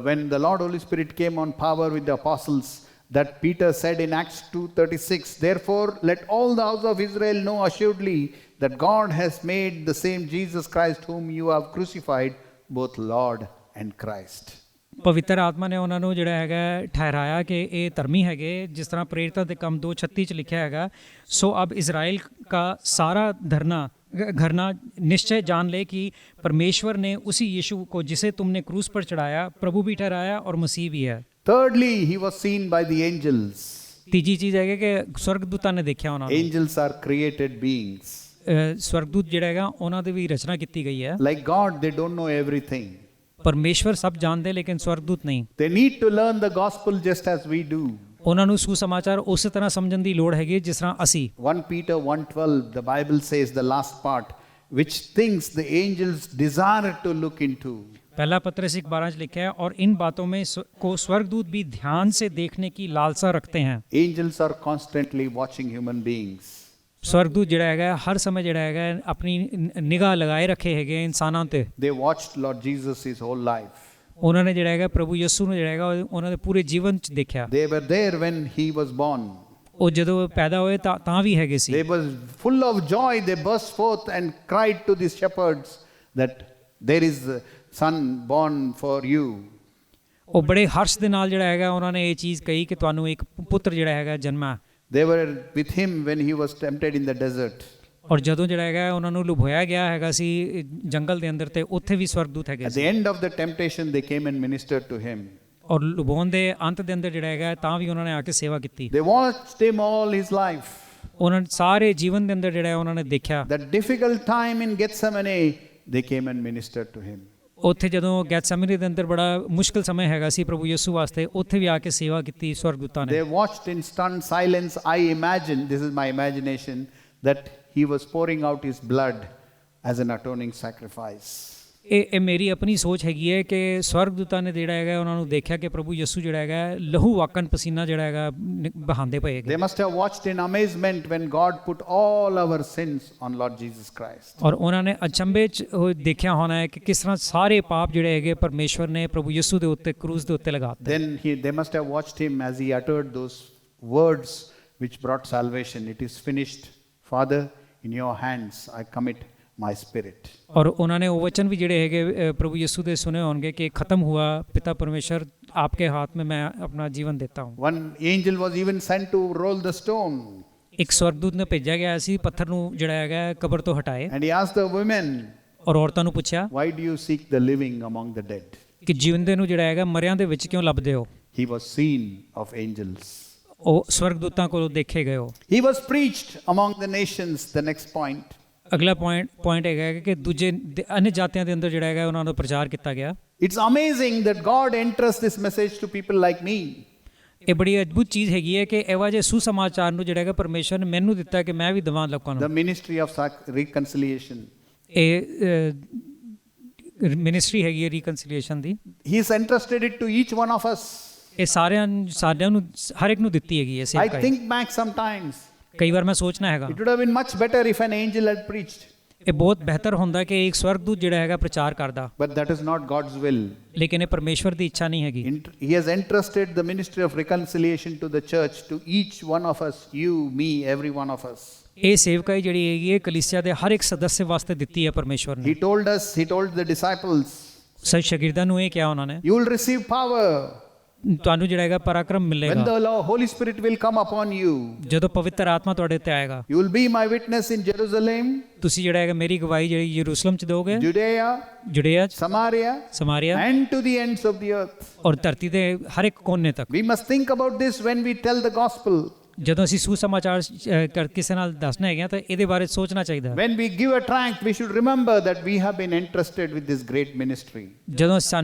when the Lord Holy Spirit came on power with the apostles, that Peter said in Acts 2:36, therefore let all the house of Israel know assuredly that God has made the same Jesus Christ whom you have crucified both Lord and Christ. ਪਵਿੱਤਰ ਆਤਮਾ ਨੇ ਉਹਨਾਂ ਨੂੰ ਜਿਹੜਾ ਹੈਗਾ ਠਹਿਰਾਇਆ ਕਿ ਇਹ ਧਰਮੀ ਹੈਗੇ, ਜਿਸ ਤਰ੍ਹਾਂ ਪ੍ਰੇਰਿਤਾਂ ਦੇ ਕੰਮ 2:36 ਚ ਲਿਖਿਆ ਹੈਗਾ, ਸੋ ਅਬ इज़राइल का सारा घरना निश्चय जान ले कि परमेश्वर ने उसी यीशु को जिसे तुमने क्रूस पर चढ़ाया प्रभु भी ठहराया और मसीह भी है। Thirdly, he was seen by the angels. ਤੀਜੀ ਚੀਜ਼ ਹੈਗੀ ਕਿ ਸਵਰਗਦੂਤਾਂ ਨੇ ਦੇਖਿਆ ਉਹਨਾਂ ਨੂੰ। Angels are created beings. ਸਵਰਗਦੂਤ ਜਿਹੜਾ ਹੈਗਾ ਉਹਨਾਂ ਦੀ ਵੀ ਰਚਨਾ ਕੀਤੀ ਗਈ ਹੈ। Like God, they don't know everything. ਪਰਮੇਸ਼ਵਰ ਸਭ ਜਾਣਦੇ, ਲੇਕਿਨ ਸਵਰਗਦੂਤ ਨਹੀਂ। They need to learn the gospel just as we do. ਉਹਨਾਂ ਨੂੰ ਸੁਸਮਾਚਾਰ ਉਸੇ ਤਰ੍ਹਾਂ ਸਮਝਣ ਦੀ ਲੋੜ ਹੈਗੀ ਜਿਸ ਤਰ੍ਹਾਂ ਅਸੀਂ। 1 Peter 1:12, the Bible says, the last part, which things the angels desire to look into. पहला पत्रस 1:12 ਚ ਲਿਖਿਆ है, और इन बातों में को स्वर्गदूत भी ध्यान से देखने की लालसा रखते हैं। Angels are constantly watching human beings. स्वर्गदूत ਜਿਹੜਾ ਹੈਗਾ ਹਰ ਸਮੇਂ ਜਿਹੜਾ ਹੈਗਾ ਆਪਣੀ ਨਿਗਾਹ ਲਗਾਏ ਰੱਖੇ ਹੈਗੇ ਇਨਸਾਨਾਂ ਤੇ। They watched Lord Jesus his whole life. ਉਹਨਾਂ ਨੇ ਜਿਹੜਾ ਹੈਗਾ ਪ੍ਰਭੂ ਯਿਸੂ ਨੂੰ ਜਿਹੜਾ ਹੈਗਾ ਉਹਨਾਂ ਦੇ ਪੂਰੇ ਜੀਵਨ ਚ ਦੇਖਿਆ। They were there when he was born. ਉਹ ਜਦੋਂ ਪੈਦਾ ਹੋਏ ਤਾਂ ਵੀ ਹੈਗੇ ਸੀ। They were full of joy. They burst forth and cried to the shepherds that there is a son born for you. ਉਹ ਬੜੇ ਹਰਸ਼ ਦੇ ਨਾਲ ਜਿਹੜਾ ਹੈਗਾ ਉਹਨਾਂ ਨੇ ਇਹ ਚੀਜ਼ ਕਹੀ ਕਿ ਤੁਹਾਨੂੰ ਇੱਕ ਪੁੱਤਰ ਜਿਹੜਾ ਹੈਗਾ Janma. They were with him when he was tempted in the desert. ਔਰ ਜਦੋਂ ਜਿਹੜਾ ਹੈਗਾ ਉਹਨਾਂ ਨੂੰ ਲੁਭਾਇਆ ਗਿਆ ਹੈਗਾ ਸੀ ਜੰਗਲ ਦੇ ਅੰਦਰ, ਤੇ ਉੱਥੇ ਵੀ ਸਵਰਗਦੂਤ ਹੈਗੇ At C. the end of the temptation, they came and ministered to him. ਔਰ ਲੁਭਾਉਣ ਦੇ ਅੰਤ ਦੇ ਅੰਦਰ ਜਿਹੜਾ ਹੈਗਾ ਤਾਂ ਵੀ ਉਹਨਾਂ ਨੇ ਆ ਕੇ ਸੇਵਾ ਕੀਤੀ। They watched him all his life. ਉਹਨਾਂ ਨੇ ਸਾਰੇ ਜੀਵਨ ਦੇ ਅੰਦਰ ਜਿਹੜਾ ਉਹਨਾਂ ਨੇ ਦੇਖਿਆ। That difficult time in Gethsemane, they came and ministered to him. ਉੱਥੇ ਜਦੋਂ ਗੈਥਸੈਮਨੀ ਦੇ ਅੰਦਰ ਬੜਾ ਮੁਸ਼ਕਲ ਸਮੇਂ ਹੈਗਾ ਸੀ ਪ੍ਰਭੂ ਯਿਸੂ ਵਾਸਤੇ, ਉੱਥੇ ਵੀ ਆ ਕੇ ਸੇਵਾ ਕੀਤੀ ਸਵਰਗਦੂਤਾਂ ਨੇ। They watched in stunned silence. I imagine, this is my imagination, that he was pouring out his blood as an atoning sacrifice. ਇਹ ਮੇਰੀ ਆਪਣੀ ਸੋਚ ਹੈਗੀ ਹੈ ਕਿ ਸਵਰਗਦੂਤਾਂ ਨੇ ਜਿਹੜਾ ਹੈਗਾ ਉਹਨਾਂ ਨੂੰ ਦੇਖਿਆ ਕਿ ਪ੍ਰਭੂ ਯਿਸੂ ਜਿਹੜਾ ਹੈਗਾ ਲਹੂ ਵਾਕਨ ਪਸੀਨਾ ਜਿਹੜਾ ਹੈਗਾ ਬਹਾਉਂਦੇ ਪਏ ਹੈਗੇ। They must have watched in amazement when God put all our sins on Lord Jesus Christ. ਔਰ ਉਹਨਾਂ ਨੇ ਅਚੰਭੇ 'ਚ ਉਹ ਦੇਖਿਆ ਹੋਣਾ ਹੈ ਕਿ ਕਿਸ ਤਰ੍ਹਾਂ ਸਾਰੇ ਪਾਪ ਜਿਹੜੇ ਹੈਗੇ ਪਰਮੇਸ਼ਵਰ ਨੇ ਪ੍ਰਭੂ ਯਿਸੂ ਦੇ ਉੱਤੇ ਕਰੂਸ ਦੇ ਉੱਤੇ ਲਗਾ ਦਿੱਤੇ। Then they must have watched him as he uttered those words which brought salvation. It is finished. Father, in your hands I commit my spirit. ਔਰ ਉਹਨਾਂ ਨੇ ਉਹ ਵਚਨ ਵੀ ਜਿਹੜੇ ਹੈਗੇ ਪ੍ਰਭੂ ਯਿਸੂ ਦੇ ਸੁਨੇ ਹੋਣਗੇ ਕਿ ਖਤਮ ਹੁਆ ਪਿਤਾ ਪਰਮੇਸ਼ਰ आपके हाथ में मैं अपना जीवन देता हूँ। One angel was even sent to roll the stone. ਇੱਕ ਸਵਰਗਦੂਤ ਨੇ ਭੇਜਿਆ ਗਿਆ ਸੀ ਪੱਥਰ ਨੂੰ ਜਿਹੜਾ ਹੈਗਾ ਕਬਰ ਤੋਂ ਹਟਾਏ। And he asked the women, ਔਰ ਔਰਤਾਂ ਨੂੰ ਪੁੱਛਿਆ, why do you seek the living among the dead? ਕਿ ਜਿਉਂਦੇ ਨੂੰ ਜਿਹੜਾ ਹੈਗਾ ਮਰਿਆਂ ਦੇ ਵਿੱਚ ਕਿਉਂ ਲੱਭਦੇ ਹੋ? He was seen of angels. ਉਹ ਸਵਰਗਦੂਤਾਂ ਕੋਲੋਂ ਦੇਖੇ ਗਏ ਹੋ। He was preached among the nations. The next point. ਅਗਲਾ ਪੁਆਇੰਟ ਹੈਗਾ ਕਿ ਦੂਜੇ ਅન્ય ਜਾਤੀਆਂ ਦੇ ਅੰਦਰ ਜਿਹੜਾ ਹੈਗਾ ਉਹਨਾਂ ਦਾ ਪ੍ਰਚਾਰ ਕੀਤਾ ਗਿਆ। It's amazing that God entrusts this message to people like me. ਇਹ ਬੜੀ ਅਦਭੁਤ ਚੀਜ਼ ਹੈਗੀ ਹੈ ਕਿ ਇਹੋ ਜਿਹੇ ਸੁਸਮਾਚਾਰ ਨੂੰ ਜਿਹੜਾ ਹੈਗਾ ਪਰਮੇਸ਼ਰ ਨੇ ਮੈਨੂੰ ਦਿੱਤਾ ਕਿ ਮੈਂ ਵੀ ਦਵਾਂ ਲੋਕਾਂ The ਨੂੰ। ministry of reconciliation. ਇਹ ਮਿਨਿਸਟਰੀ ਹੈਗੀ ਹੈ reconciliation the. He has entrusted it to each one of us. ਇਹ ਸਾਰਿਆਂ ਨੂੰ ਹਰ ਇੱਕ ਨੂੰ ਦਿੱਤੀ ਹੈਗੀ ਹੈ I ਸੇਵਕਾਈ। think back sometimes. ਕਈ ਵਾਰ ਮੈਂ ਸੋਚਣਾ ਹੈਗਾ It would have been much better if an angel had preached. ਇਹ ਬਹੁਤ ਬਿਹਤਰ ਹੁੰਦਾ ਕਿ ਇੱਕ ਸਵਰਗਦੂਤ ਜਿਹੜਾ ਹੈਗਾ ਪ੍ਰਚਾਰ ਕਰਦਾ, But that is not God's will. ਲੇਕਿਨ ਇਹ ਪਰਮੇਸ਼ਵਰ ਦੀ ਇੱਛਾ ਨਹੀਂ ਹੈਗੀ। He has entrusted the ministry of reconciliation to the church, to each one of us, you, me, every one of us. ਇਹ ਸੇਵਕਾਈ ਜਿਹੜੀ ਹੈਗੀ ਹੈ ਕਲੀਸਿਆ ਦੇ ਹਰ ਇੱਕ ਸਦੱਸਿਆ ਵਾਸਤੇ ਦਿੱਤੀ ਹੈ ਪਰਮੇਸ਼ਵਰ ਨੇ। He told the disciples, ਸਭ ਸ਼ਾਗਿਰਦਾਂ ਨੂੰ ਇਹ ਕਿਹਾ ਉਹਨਾਂ ਨੇ, you will receive power ਤੁਹਾਨੂੰ ਜਿਹੜਾ ਹੈਗਾ ਪਰਾਕਰਮ when ਮਿਲੇਗਾ the Holy Spirit will come upon you. ਜਦੋਂ ਪਵਿੱਤਰ ਆਤਮਾ ਤੁਹਾਡੇ ਤੇ ਆਏਗਾ। You will be my witness in Jerusalem, ਤੁਸੀਂ ਜਿਹੜਾ ਹੈਗਾ ਮੇਰੀ ਗਵਾਹੀ ਜਿਹੜੀ ਯਰੂਸ਼ਲਮ ਚ ਦੋਗੇ, Judea, ਜੁਡੇਆ ਚ, Samaria, Samariya and to the ends of the earth. ਔਰ ਧਰਤੀ ਦੇ ਹਰ ਇੱਕ ਕੋਨੇ ਤੱਕ। We must think about this when we tell the gospel. ਜਦੋਂ ਅਸੀਂ ਸੁਸਮਾਚਾਰ ਕਿਸੇ ਨਾਲ ਦੱਸਣਾ ਹੈਗਾ ਤਾਂ ਇਹਦੇ ਬਾਰੇ ਸੋਚਣਾ ਚਾਹੀਦਾ। When we give a tract, we should remember that we have been entrusted with this great ministry. ਜਦੋਂ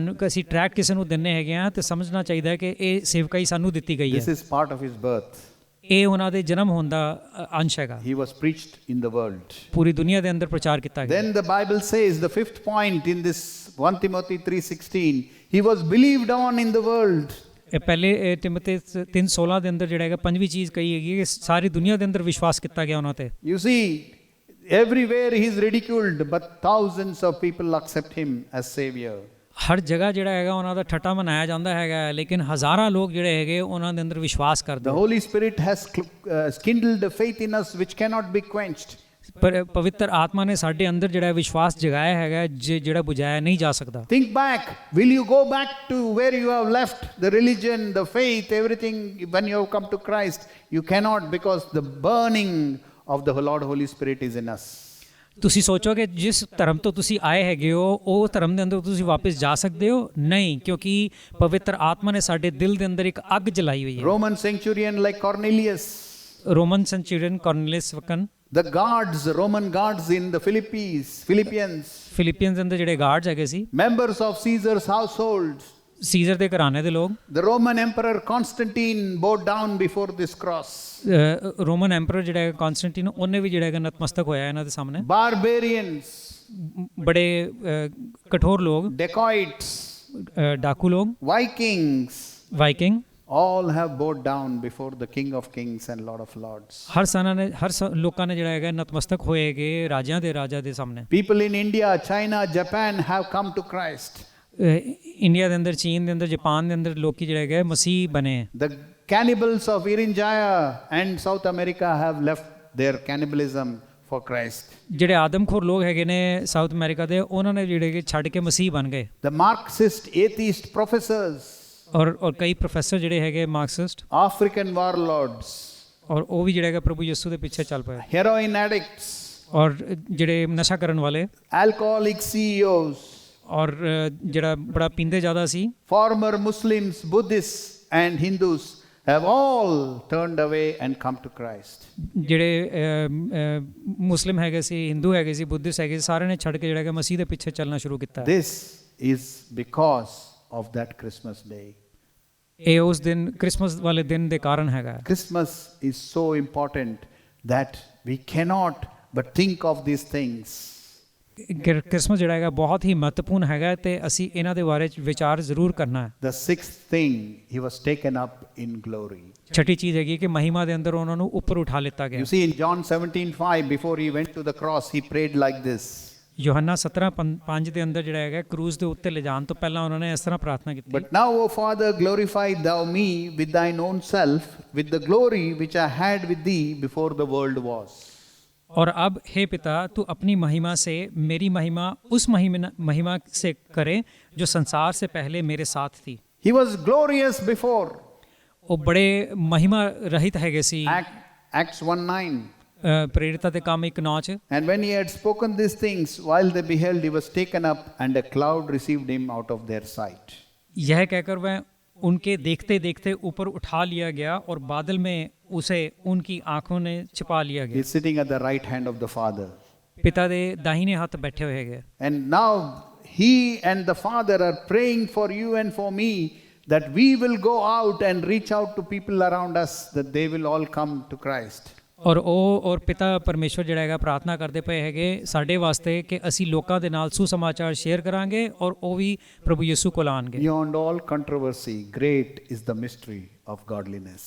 ਅਸੀਂ ਟਰੈਕ ਕਿਸੇ ਨੂੰ ਦਿੰਨੇ ਹੈਗੇ ਆ ਤੇ ਸਮਝਣਾ ਚਾਹੀਦਾ ਹੈ ਕਿ ਇਹ ਸੇਵਕਾਈ ਸਾਨੂੰ ਦਿੱਤੀ ਗਈ This ਹੈ। is part of his birth. ਇਹ ਉਹਨਾਂ ਦੇ ਜਨਮ ਹੋਣ ਦਾ ਅੰਸ਼ ਹੈਗਾ। He was preached in the world. ਪੂਰੀ ਦੁਨੀਆ ਦੇ ਅੰਦਰ ਪ੍ਰਚਾਰ ਕੀਤਾ ਗਿਆ। Then the Bible says, the fifth point in this 1 Timothy 3:16, he was believed on in the world. ਇਹ ਪਹਿਲੇ ਤਿਮੋਥੀ 3:16 ਦੇ ਅੰਦਰ ਜਿਹੜਾ ਹੈਗਾ ਪੰਜਵੀਂ ਚੀਜ਼ ਕਹੀ ਹੈਗੀ ਕਿ ਸਾਰੀ ਦੁਨੀਆ ਦੇ ਅੰਦਰ ਵਿਸ਼ਵਾਸ ਕੀਤਾ ਗਿਆ ਉਹਨਾਂ ਤੇ। You see, everywhere he is ridiculed, but thousands of people accept him as savior. ਹਰ ਜਗ੍ਹਾ ਜਿਹੜਾ ਹੈਗਾ ਉਹਨਾਂ ਦਾ ਠੱਠਾ ਮਨਾਇਆ ਜਾਂਦਾ ਹੈਗਾ, ਲੇਕਿਨ ਹਜ਼ਾਰਾਂ ਲੋਕ ਜਿਹੜੇ ਹੈਗੇ ਉਹਨਾਂ ਦੇ ਅੰਦਰ ਵਿਸ਼ਵਾਸ ਕਰਦੇ। The Holy Spirit has kindled a faith in us which cannot be quenched. ਪਰ ਪਵਿੱਤਰ ਆਤਮਾ ਨੇ ਸਾਡੇ ਅੰਦਰ ਜਿਹੜਾ ਵਿਸ਼ਵਾਸ ਜਗਾਇਆ ਹੈਗਾ ਜਿਹੜਾ ਬੁਝਾਇਆ ਨਹੀਂ ਜਾ ਸਕਦਾ। Think back. Will you go back to where you have left the religion, the faith, everything when you have come to Christ? You cannot, because the burning of the Lord Holy Spirit is in us. ਤੁਸੀਂ ਸੋਚੋਗੇ ਜਿਸ ਧਰਮ ਤੋਂ ਤੁਸੀਂ ਆਏ ਹੈਗੇ ਹੋ ਉਹ ਧਰਮ ਦੇ ਅੰਦਰ ਤੁਸੀਂ ਵਾਪਸ ਜਾ ਸਕਦੇ ਹੋ? ਨਹੀਂ, ਕਿਉਂਕਿ ਪਵਿੱਤਰ ਆਤਮਾ ਨੇ ਸਾਡੇ ਦਿਲ ਦੇ ਅੰਦਰ ਇੱਕ ਅੱਗ ਜਲਾਈ ਹੋਈ ਹੈ। Roman centurion like Cornelius. Roman centurion Cornelius ਵਕਨ। The guards, Roman guards in the Philippines. Philippines ਦੇ ਅੰਦਰ ਜਿਹੜੇ ਗਾਰਡਸ ਹੈਗੇ ਸੀ, Members of Caesar's household. Caesar ਦੇ ਘਰਾਣੇ ਦੇ ਲੋਕ। The Roman Emperor Constantine bowed down before this cross. Roman emperor ਜਿਹੜਾ ਹੈ ਕਨਸਟੈਂਟੀਨ, ਉਹਨੇ ਵੀ ਜਿਹੜਾ ਹੈਗਾ ਨਤਮਸਤਕ ਹੋਇਆ ਇਹਨਾਂ ਦੇ ਸਾਹਮਣੇ। Barbarians. ਬੜੇ ਕਠੋਰ ਲੋਕ, Dacoits. ਡਾਕੂ ਲੋਕ, Vikings. Viking, all have bowed down before the King of Kings and Lord of Lords. ਹਰ ਲੋਕਾਂ ਨੇ ਜਿਹੜਾ ਹੈਗਾ ਨਤਮਸਤਕ ਹੋਏਗੇ ਰਾਜਿਆਂ ਦੇ ਰਾਜਾ ਦੇ ਸਾਹਮਣੇ। People in India, China, Japan have come to Christ. India ਦੇ ਅੰਦਰ, ਚੀਨ ਦੇ ਅੰਦਰ, ਜਾਪਾਨ ਦੇ ਅੰਦਰ ਲੋਕੀ ਜਿਹੜੇ ਹੈਗੇ ਮਸੀਹ ਬਣੇ। The cannibals of Irinjaya and South America have left their cannibalism for Christ. ਜਿਹੜੇ ਆਦਮਖੋਰ ਲੋਕ ਹੈਗੇ ਨੇ ਸਾਊਥ ਅਮਰੀਕਾ ਦੇ, ਉਹਨਾਂ ਨੇ ਜਿਹੜੇ ਛੱਡ ਕੇ ਮਸੀਹ ਬਣ ਗਏ। The Marxist, atheist professors. ਔਰ ਕਈ ਪ੍ਰੋਫੈਸਰ ਜਿਹੜੇ ਹੈਗੇ ਮਾਰਕਸਿਸਟ, African warlords. ਔਰ ਉਹ ਵੀ ਜਿਹੜਾ ਹੈਗਾ ਪ੍ਰਭੂ ਯਿਸੂ ਦੇ ਪਿੱਛੇ ਚੱਲ ਪਏ। Heroin addicts. ਔਰ ਜਿਹੜੇ ਨਸ਼ਾ ਕਰਨ ਵਾਲੇ, Alcoholic CEOs. ਔਰ ਜਿਹੜਾ ਬੜਾ ਪੀਂਦੇ ਜ਼ਿਆਦਾ ਸੀ। Former Muslims, Buddhists and Hindus have all turned away and come to Christ. ਜਿਹੜੇ ਮੁਸਲਿਮ ਹੈਗੇ ਸੀ, ਹਿੰਦੂ ਹੈਗੇ ਸੀ, ਬੁੱਧਿਸਟ ਹੈਗੇ ਸੀ, ਸਾਰਿਆਂ ਨੇ ਛੱਡ ਕੇ ਜਿਹੜਾ ਹੈਗਾ ਮਸੀਹ ਦੇ ਪਿੱਛੇ ਚੱਲਣਾ ਸ਼ੁਰੂ ਕੀਤਾ। This is because of that Christmas day. ਇਹ ਉਸ ਦਿਨ ਕ੍ਰਿਸਮਸ ਵਾਲੇ ਦਿਨ ਦੇ ਕਾਰਨ ਹੈਗਾ। Christmas is so important that we cannot but think of these things. Christmas ਜਿਹੜਾ ਹੈਗਾ ਬਹੁਤ ਹੀ ਮਹੱਤਵਪੂਰਨ ਹੈਗਾ ਤੇ ਅਸੀਂ ਇਹਨਾਂ ਦੇ ਬਾਰੇ ਚ ਵਿਚਾਰ ਜ਼ਰੂਰ ਕਰਨਾ ਹੈ। The sixth thing, he was taken up in glory. ਛठी ਚੀਜ਼ ਹੈਗੀ ਕਿ ਮਹਿਮਾ ਦੇ ਅੰਦਰ ਉਹਨਾਂ ਨੂੰ ਉੱਪਰ ਉਠਾ ਲਿੱਤਾ ਗਿਆ। You see in John 17:5, before he went to the cross, he prayed like this. ਯੋਹੰਨਾ 17:5 ਦੇ ਅੰਦਰ ਜਿਹੜਾ ਹੈਗਾ ਕਰੂਜ਼ ਦੇ ਉੱਤੇ ਲਿਜਾਣ ਤੋਂ ਪਹਿਲਾਂ ਉਹਨਾਂ ਨੇ ਇਸ ਤਰ੍ਹਾਂ ਪ੍ਰਾਰਥਨਾ ਕੀਤੀ। But now, O Father, glorify thou me with thine own self, with the glory which I had with thee before the world was. और अब हे पिता तू अपनी महिमा से मेरी महिमा उस महिमा से करे जो संसार से पहले मेरे साथ थी। He was glorious before. ਉਹ ਬੜੇ ਮਹਿਮਾ ਰਹਿਤ ਹੈਗੇ ਸੀ। Acts 1:9. ਪ੍ਰੇਰਿਤਾਂ ਦੇ ਕੰਮ 1:9 ਚ। And when he had spoken these things, while they beheld, he was taken up, and a cloud received him out of their sight. यह कहकर वह उनके देखते देखते ऊपर उठा लिया गया और बादल में उसे उनकी आंखों ने छिपा लिया He गया। is sitting at the right hand of the Father. पिता ਦੇ दाहिने हाथ बैठे हुए हैं। And now he and the Father are praying for you and for me that we will go out and reach out to people around us, that they will all come to Christ. ਔਰ ਉਹ ਔਰ ਪਿਤਾ ਪਰਮੇਸ਼ਵਰ ਜਿਹੜਾ ਹੈਗਾ ਪ੍ਰਾਰਥਨਾ ਕਰਦੇ ਪਏ ਹੈਗੇ ਸਾਡੇ ਵਾਸਤੇ ਕਿ ਅਸੀਂ ਲੋਕਾਂ ਦੇ ਨਾਲ ਸੁਸਮਾਚਾਰ ਸ਼ੇਅਰ ਕਰਾਂਗੇ ਔਰ ਉਹ ਵੀ ਪ੍ਰਭੂ ਯਿਸੂ ਕੋਲ ਆਣਗੇ। Beyond all controversy, great is the mystery of godliness.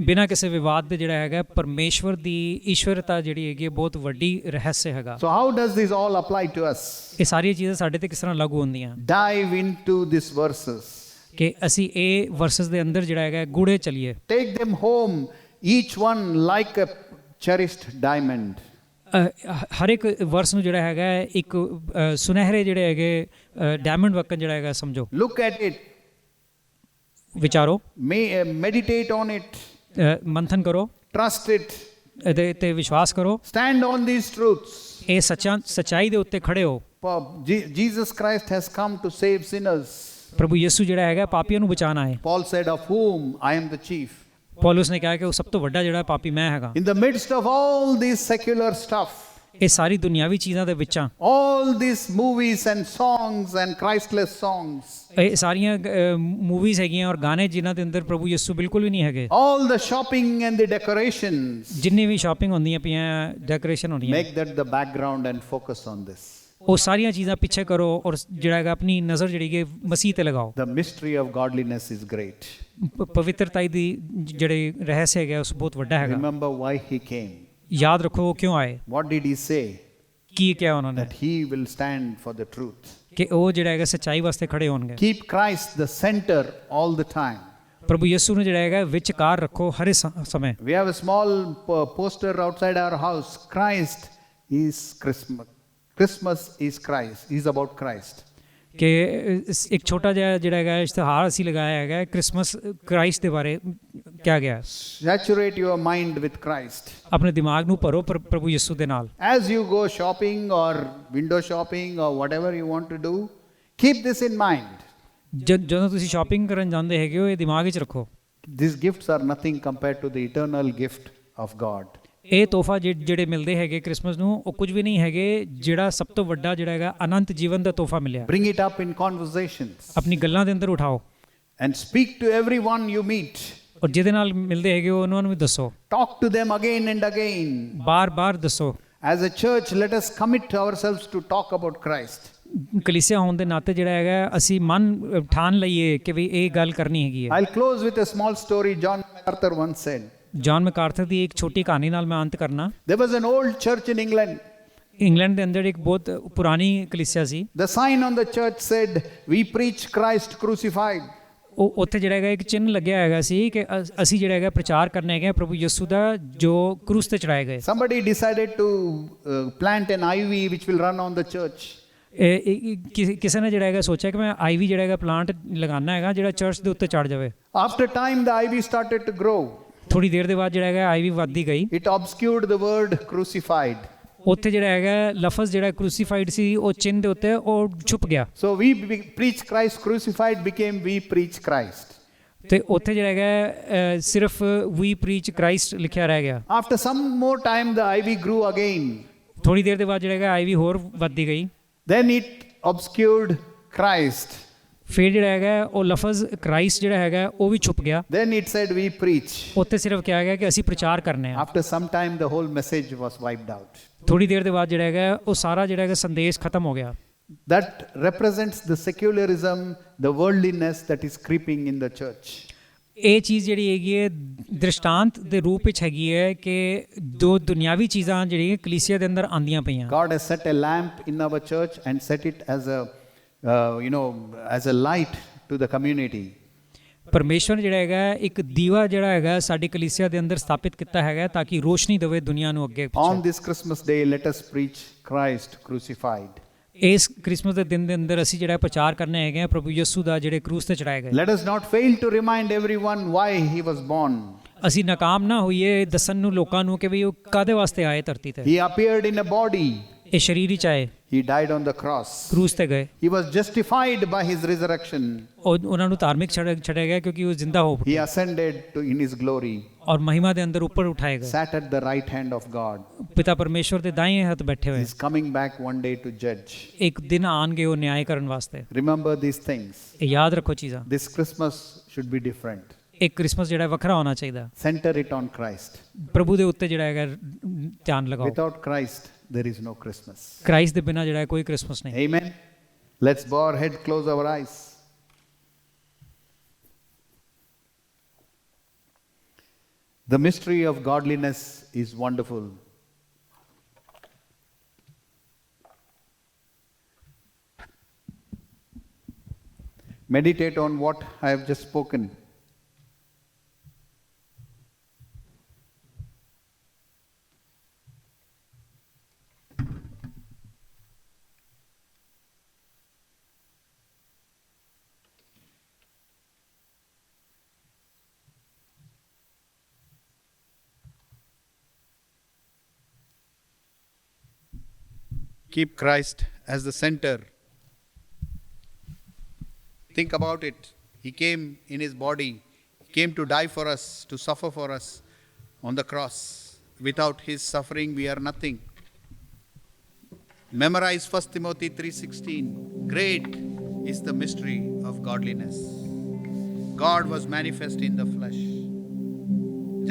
ਬਿਨਾਂ ਕਿਸੇ ਵਿਵਾਦ ਦੇ ਜਿਹੜਾ ਹੈਗਾ ਪਰਮੇਸ਼ਵਰ ਦੀ ਈਸ਼ਵਰਤਾ ਜਿਹੜੀ ਹੈਗੀ ਬਹੁਤ ਵੱਡੀ ਰਹੱਸ ਹੈਗਾ। So how does this all apply to us? ਇਹ ਸਾਰੀਆਂ ਚੀਜ਼ਾਂ ਸਾਡੇ ਤੇ ਕਿਸ ਤਰ੍ਹਾਂ ਲਾਗੂ ਹੁੰਦੀਆਂ? Dive into these verses. ਕਿ ਅਸੀਂ ਇਹ ਵਰਸਸ ਦੇ ਅੰਦਰ ਜਿਹੜਾ ਹੈਗਾ ਗੂੜੇ ਚਲੀਏ। Take them home, each one like a cherished diamond. ਹਰ ਇੱਕ ਵਰਸ ਨੂੰ ਜਿਹੜਾ ਹੈਗਾ ਇੱਕ ਸੁਨਹਿਰੇ ਜਿਹੜੇ ਹੈਗੇ ਡਾਇਮੰਡ ਵਕਨ ਜਿਹੜਾ ਹੈਗਾ ਸਮਝੋ। Look at it. ਵਿਚਾਰੋ। Meditate on it. ਮੰਥਨ ਕਰੋ। Trust it. ਇਹਦੇ ਤੇ ਵਿਸ਼ਵਾਸ ਕਰੋ। Stand on these truths. ਇਹ ਸੱਚਾਈ ਦੇ ਉੱਤੇ ਖੜੇ ਹੋ। Jesus Christ has come to save sinners. ਪ੍ਰਭੂ ਯਿਸੂ ਜਿਹੜਾ ਹੈਗਾ ਪਾਪੀਆਂ ਨੂੰ ਬਚਾਉਣਾ ਹੈ। Paul said, of whom I am the chief. ਪੌਲੁਸ ਨੇ ਕਿਹਾ ਕਿ ਉਹ ਸਭ ਤੋਂ ਵੱਡਾ ਜਿਹੜਾ ਪਾਪੀ ਮੈਂ ਹੈਗਾ। In the midst of all this secular stuff, ਇਹ ਸਾਰੀ ਦੁਨਿਆਵੀ ਚੀਜ਼ਾਂ ਦੇ ਵਿੱਚਾਂ all these movies and songs and Christless songs, ਇਹ ਸਾਰੀਆਂ ਮੂਵੀਜ਼ ਹੈਗੀਆਂ ਔਰ ਗਾਣੇ ਜਿਨ੍ਹਾਂ ਦੇ ਅੰਦਰ ਪ੍ਰਭੂ ਯਿਸੂ ਬਿਲਕੁਲ ਵੀ ਨਹੀਂ ਹੈਗੇ। all the shopping and the decorations, ਜਿੰਨੀ ਵੀ ਸ਼ਾਪਿੰਗ ਹੁੰਦੀਆਂ ਪਈਆਂ ਡੈਕੋਰੇਸ਼ਨ ਹੁੰਦੀਆਂ make that the background and focus on this. ਉਹ ਸਾਰੀਆਂ ਚੀਜ਼ਾਂ ਪਿੱਛੇ ਕਰੋ ਔਰ ਜਿਹੜਾ ਹੈਗਾ ਆਪਣੀ ਨਜ਼ਰ ਜਿਹੜੀ ਹੈ ਮਸੀਹ ਤੇ ਲਗਾਓ। The mystery of godliness is great. ਪਵਿੱਤਰਤਾ ਦੀ ਜਿਹੜੇ ਰਹੱਸ ਹੈਗਾ ਉਸ ਬਹੁਤ ਵੱਡਾ ਹੈਗਾ। Remember why he came. ਯਾਦ ਰੱਖੋ ਉਹ ਕਿਉਂ ਆਏ। What did he say? ਕੀ ਕਿਹਾ ਉਹਨਾਂ ਨੇ? That he will stand for the truth. ਕਿ ਉਹ ਜਿਹੜਾ ਹੈਗਾ ਸੱਚਾਈ ਵਾਸਤੇ ਖੜੇ ਹੋਣਗੇ। Keep Christ the center all the time. ਪ੍ਰਭੂ ਯਿਸੂ ਨੂੰ ਜਿਹੜਾ ਹੈਗਾ ਵਿਚਕਾਰ ਰੱਖੋ ਹਰ ਸਮੇਂ। We have a small poster outside our house. Christ is Christmas. Christmas is Christ. Is about Christ. ਕਿ ਇੱਕ ਛੋਟਾ ਜਿਹਾ ਜਿਹੜਾ ਹੈਗਾ ਇਸ਼ਤਿਹਾਰ ਅਸੀਂ ਲਗਾਇਆ ਹੈਗਾ ਕ੍ਰਿਸਮਸ ਕ੍ਰਾਈਸਟ ਦੇ ਬਾਰੇ ਕਿਹਾ ਗਿਆ। Saturate your mind with Christ. ਆਪਣੇ ਦਿਮਾਗ ਨੂੰ ਭਰੋ ਪ੍ਰਭੂ ਯਿਸੂ ਦੇ ਨਾਲ। As you go shopping or window shopping or whatever you want to do, keep this in mind. ਜਦੋਂ ਤੁਸੀਂ ਸ਼ਾਪਿੰਗ ਕਰਨ ਜਾਂਦੇ ਹੈਗੇ ਹੋ ਇਹ ਦਿਮਾਗ ਵਿੱਚ ਰੱਖੋ। These gifts are nothing compared to the eternal gift of God. ਇਹ ਤੋਹਫਾ ਜਿਹੜੇ ਮਿਲਦੇ ਹੈਗੇ ਕ੍ਰਿਸਮਸ ਨੂੰ ਉਹ ਕੁਝ ਵੀ ਨਹੀਂ ਹੈਗੇ ਜਿਹੜਾ ਸਭ ਤੋਂ ਵੱਡਾ ਜਿਹੜਾ ਹੈਗਾ ਅਨੰਤ ਜੀਵਨ ਦਾ ਤੋਹਫਾ ਮਿਲਿਆ। Bring it up in conversations. ਆਪਣੀ ਗੱਲਾਂ ਦੇ ਅੰਦਰ ਉਠਾਓ। And speak to everyone you meet. ਔਰ ਜਿਹਦੇ ਨਾਲ ਮਿਲਦੇ ਹੈਗੇ ਉਹਨਾਂ ਨੂੰ ਵੀ ਦੱਸੋ। Talk to them again and again. ਬਾਰ-ਬਾਰ ਦੱਸੋ। As a church, let us commit ourselves to talk about Christ. ਕਲੀਸਿਆ ਹੋਣ ਦੇ ਨਾਤੇ ਜਿਹੜਾ ਹੈਗਾ ਅਸੀਂ ਮਨ ਠਾਣ ਲਈਏ ਕਿ ਵੀ ਇਹ ਗੱਲ ਕਰਨੀ ਹੈਗੀ ਹੈ। I'll close with a small story John MacArthur once said. John MacArthur ਦੀ ਇੱਕ ਛੋਟੀ ਕਹਾਣੀ ਨਾਲ ਮੈਂ ਅੰਤ ਕਰਨਾ। There was an old church in England. England ਦੇ ਅੰਦਰ ਇੱਕ ਬਹੁਤ ਪੁਰਾਣੀ ਕਲੀਸਿਆ ਸੀ। The sign on the church said, "We preach Christ crucified." ਉਹ ਉੱਥੇ ਜਿਹੜਾ ਹੈਗਾ ਇੱਕ ਚਿੰਨ੍ਹ ਲੱਗਿਆ ਹੈਗਾ ਸੀ ਕਿ ਅਸੀਂ ਜਿਹੜਾ ਹੈਗਾ ਪ੍ਰਚਾਰ ਕਰਨਾ ਹੈਗਾ ਪ੍ਰਭੂ ਯਿਸੂ ਦਾ ਜੋ ਕਰੂਸ ਤੇ ਚੜਾਏ ਗਏ। Somebody decided to plant an ivy which will run on the church. ਕਿਸੇ ਨੇ ਜਿਹੜਾ ਹੈਗਾ ਸੋਚਿਆ ਕਿ ਮੈਂ ਆਈਵੀ ਜਿਹੜਾ ਹੈਗਾ ਪਲਾਂਟ ਲਗਾਉਣਾ ਹੈਗਾ ਜਿਹੜਾ ਚਰਚ ਦੇ ਉੱਤੇ ਚੜ ਜਾਵੇ। After time the ivy started to grow. ਥੋੜੀ ਦੇਰ ਦੇ ਬਾਅਦ ਜਿਹੜਾ ਹੈਗਾ ਆਈਵੀ ਵੱਧਦੀ ਗਈ। It obscured the word crucified. ਉੱਥੇ ਜਿਹੜਾ ਹੈਗਾ ਲਫ਼ਜ਼ ਜਿਹੜਾ ਕ੍ਰੂਸੀਫਾਈਡ ਸੀ ਉਹ ਚਿੰਨ੍ਹ ਦੇ ਉੱਤੇ ਉਹ ਛੁਪ ਗਿਆ। So we preach Christ crucified became we preach Christ. ਤੇ ਉੱਥੇ ਜਿਹੜਾ ਹੈਗਾ ਸਿਰਫ ਵੀ ਪ੍ਰੀਚ ਕ੍ਰਾਈਸਟ ਲਿਖਿਆ ਰਹਿ ਗਿਆ। After some more time the ivy grew again. ਥੋੜੀ ਦੇਰ ਦੇ ਬਾਅਦ ਜਿਹੜਾ ਹੈਗਾ ਆਈਵੀ ਹੋਰ ਵੱਧਦੀ ਗਈ। Then it obscured Christ. ਫਿਰ ਜਿਹੜਾ ਹੈਗਾ ਉਹ ਲਫ਼ਜ਼ ਕ੍ਰਾਈਸਟ ਜਿਹੜਾ ਹੈਗਾ ਉਹ ਵੀ ਛੁਪ ਗਿਆ। Then it said we preach. ਉੱਥੇ ਸਿਰਫ ਕਿਹਾ ਗਿਆ ਕਿ ਅਸੀਂ ਪ੍ਰਚਾਰ ਕਰਨੇ ਆ। After some time the whole message was wiped out. ਥੋੜੀ ਦੇਰ ਦੇ ਬਾਅਦ ਜਿਹੜਾ ਹੈਗਾ ਉਹ ਸਾਰਾ ਜਿਹੜਾ ਹੈਗਾ ਸੰਦੇਸ਼ ਖਤਮ ਹੋ ਗਿਆ। That represents the secularism, the worldliness that is creeping in the church. ਇਹ ਚੀਜ਼ ਜਿਹੜੀ ਹੈਗੀ ਹੈ ਦ੍ਰਿਸ਼ਟਾਂਤ ਦੇ ਰੂਪ ਵਿੱਚ ਹੈਗੀ ਹੈ ਕਿ ਦੋ ਦੁਨਿਆਵੀ ਚੀਜ਼ਾਂ ਜਿਹੜੀਆਂ ਕਲੀਸਿਆ ਦੇ ਅੰਦਰ ਆਉਂਦੀਆਂ ਪਈਆਂ। God has set a lamp in our church and set it as a as a light to the community. ਪਰਮੇਸ਼ਵਰ ਜਿਹੜਾ ਹੈਗਾ ਇੱਕ ਦੀਵਾ ਜਿਹੜਾ ਹੈਗਾ ਸਾਡੀ ਕਲੀਸਿਆ ਦੇ ਅੰਦਰ ਸਥਾਪਿਤ ਕੀਤਾ ਹੈਗਾ ਤਾਂ ਕਿ ਰੋਸ਼ਨੀ ਦੇਵੇ ਦੁਨੀਆ ਨੂੰ ਅੱਗੇ। On this Christmas day, let us preach Christ crucified. ਇਸ ਕ੍ਰਿਸਮਸ ਦੇ ਦਿਨ ਦੇ ਅੰਦਰ ਅਸੀਂ ਜਿਹੜਾ ਪ੍ਰਚਾਰ ਕਰਨਾ ਹੈਗਾ ਹੈ ਪ੍ਰਭੂ ਯਿਸੂ ਦਾ ਜਿਹੜੇ ਕਰੂਸ ਤੇ ਚੜਾਏ ਗਏ। Let us not fail to remind everyone why he was born. ਅਸੀਂ ਨਾਕਾਮ ਨਾ ਹੋਈਏ ਦੱਸਣ ਨੂੰ ਲੋਕਾਂ ਨੂੰ ਕਿ ਵੀ ਉਹ ਕਾਹਦੇ ਵਾਸਤੇ ਆਏ ਧਰਤੀ ਤੇ। He appeared in a body. ਇਹ ਸਰੀਰ ਹੀ ਚਾਹੇ He died on the cross. ਕਰੂਸ ਤੇ ਗਏ। He was justified by his resurrection. ਉਹਨਾਂ ਨੂੰ ਧਾਰਮਿਕ ਛੱਡਿਆ ਗਿਆ ਕਿਉਂਕਿ ਉਹ ਜ਼ਿੰਦਾ ਹੋ He ascended in his glory. ਔਰ ਮਹਿਮਾ ਦੇ ਅੰਦਰ ਉੱਪਰ ਉਠਾਏ ਗਏ। Sat at the right hand of God. ਪਿਤਾ ਪਰਮੇਸ਼ਵਰ ਦੇ ਦਾਈਂ ਹੱਥ ਬੈਠੇ ਹੋਏ। He is coming back one day to judge. ਇੱਕ ਦਿਨ ਆਣਗੇ ਉਹ ਨਿਆਂ ਕਰਨ ਵਾਸਤੇ। Remember these things. ਇਹ ਯਾਦ ਰੱਖੋ ਚੀਜ਼ਾਂ। This Christmas should be different. ਇੱਕ ਕ੍ਰਿਸਮਸ ਜਿਹੜਾ ਵੱਖਰਾ ਹੋਣਾ ਚਾਹੀਦਾ। Center it on Christ. ਪ੍ਰਭੂ ਦੇ ਉੱਤੇ ਜਿਹੜਾ ਹੈਗਾ ਧਿਆਨ ਲਗਾਓ। Without Christ, there is no Christmas. Christ ਦੇ ਬਿਨਾਂ ਜਿਹੜਾ ਕੋਈ ਕ੍ਰਿਸਮਸ ਨਹੀਂ। Amen. Let's bow our head, close our eyes. The mystery of godliness is wonderful. Meditate on what I have just spoken. Keep Christ as the center. Think about it. He came in his body. He came to die for us, to suffer for us on the cross. Without his suffering, we are nothing. Memorize 1 Timothy 3:16. Great is the mystery of godliness. God was manifest in the flesh,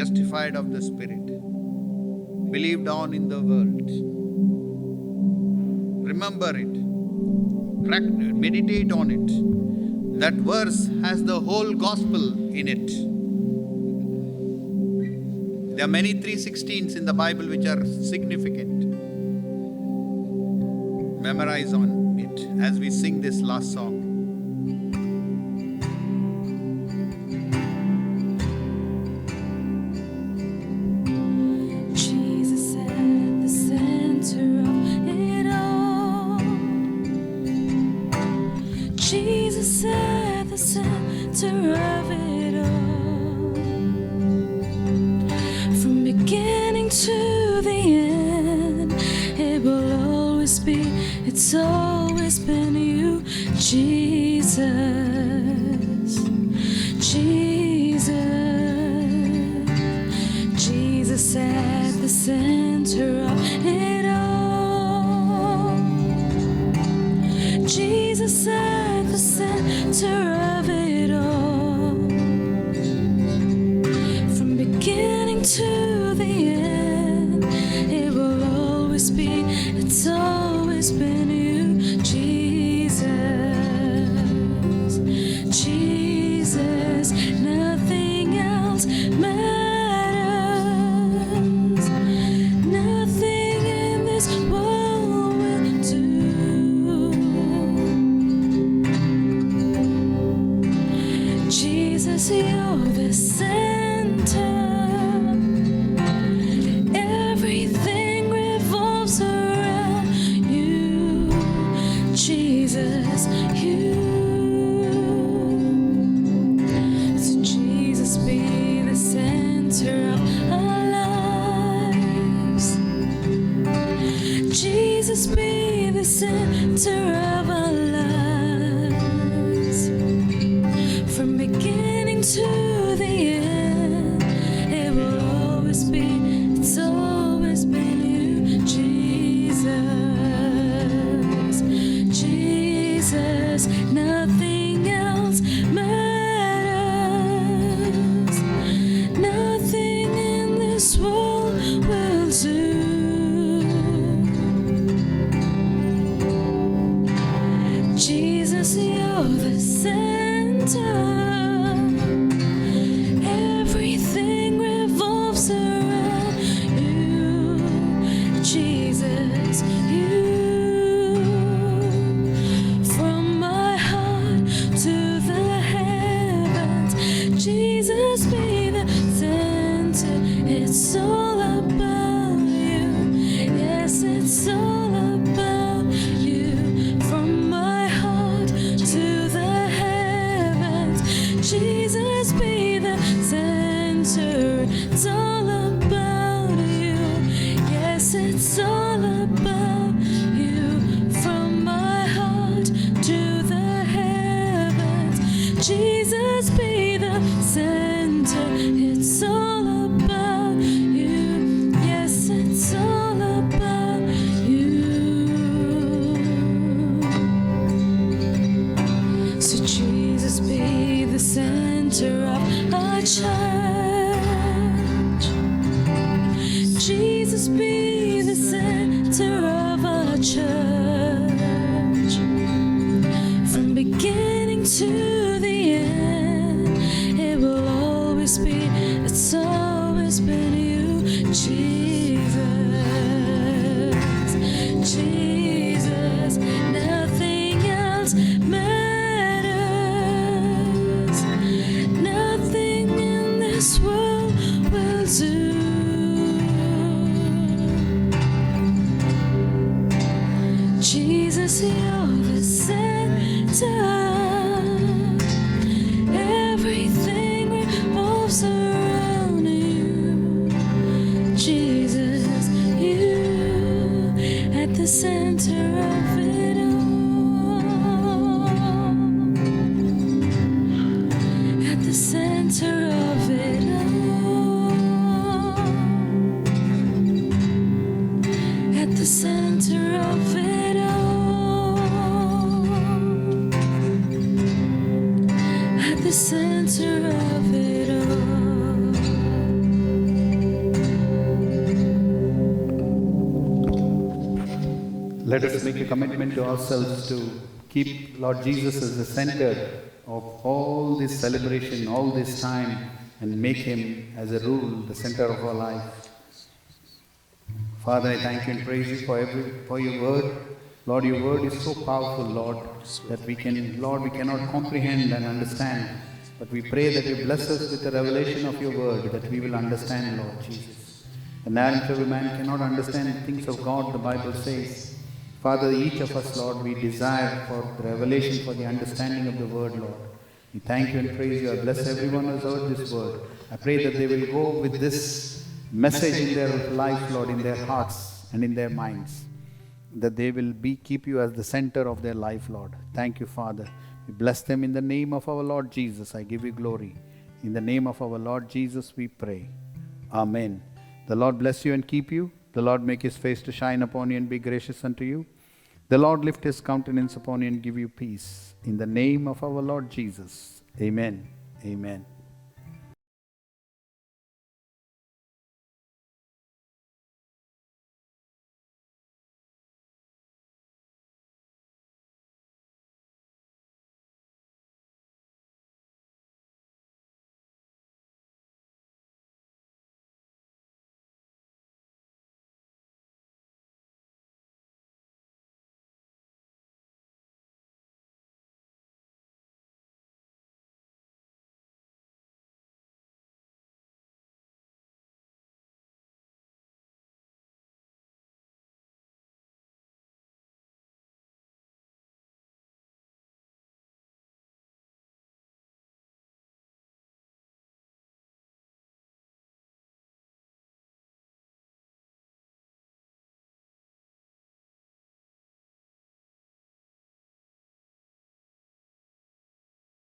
justified of the Spirit, believed on in the world. Remember it. Meditate on it. That verse has the whole gospel in it. There are many 3:16s in the Bible which are significant. Memorize on it as we sing this last song. It's always been you, Jesus, Jesus, Jesus at the center of it all, Jesus at the center of it all, from beginning to the end, it will always be, it's always been you, Jesus, Jesus, nothing else matters, nothing in this world will do. Jesus, you're the center, everything revolves around you, Jesus, you. So Jesus, be the center of our lives. Jesus, be the center of our lives. From beginning to the end, it will always be, it's always been you, Jesus, Jesus, Jesus, you're the center. Everything revolves around you, Jesus, you. From my heart to the heavens, Jesus, be the center. It's all about you. Yes, it's all about you. From my heart to the heavens, Jesus, be the center. It's all about you. Yes, it's all about you. From my heart to the heavens, Jesus, be the center. It's all about you. Yes, it's all about you. So Jesus, be the center of our church. Jesus, be the center of our church. From beginning to the end, it will always be, it's always been you, Jesus. Jesus, nothing else matters. Nothing in this world will do. Jesus, you're the center. Everything revolves around you. Jesus, you at the center of it all. At the center of it all. At the center of it all. At the center of it all. Let us make a commitment to ourselves to keep Lord Jesus as the center of all this celebration, all this time, and make Him as a rule, the center of our life. Father, I thank you and praise you for your word. Lord, your word is so powerful, Lord, that we cannot comprehend and understand. But we pray that you bless us with the revelation of your word, that we will understand, Lord Jesus. A natural man cannot understand the things of God, the Bible says. Father, each of us, Lord, we desire for the revelation, for the understanding of the word, Lord. We thank you and praise you. I bless everyone who has heard this word. I pray that they will go with this message in their life, Lord, in their hearts and in their minds. That they will keep you as the center of their life, Lord. Thank you, Father. We bless them in the name of our Lord Jesus. I give you glory. In the name of our Lord Jesus we pray. Amen. The Lord bless you and keep you. The Lord make His face to shine upon you and be gracious unto you. The Lord lift His countenance upon you and give you peace. In the name of our Lord Jesus. Amen. Amen.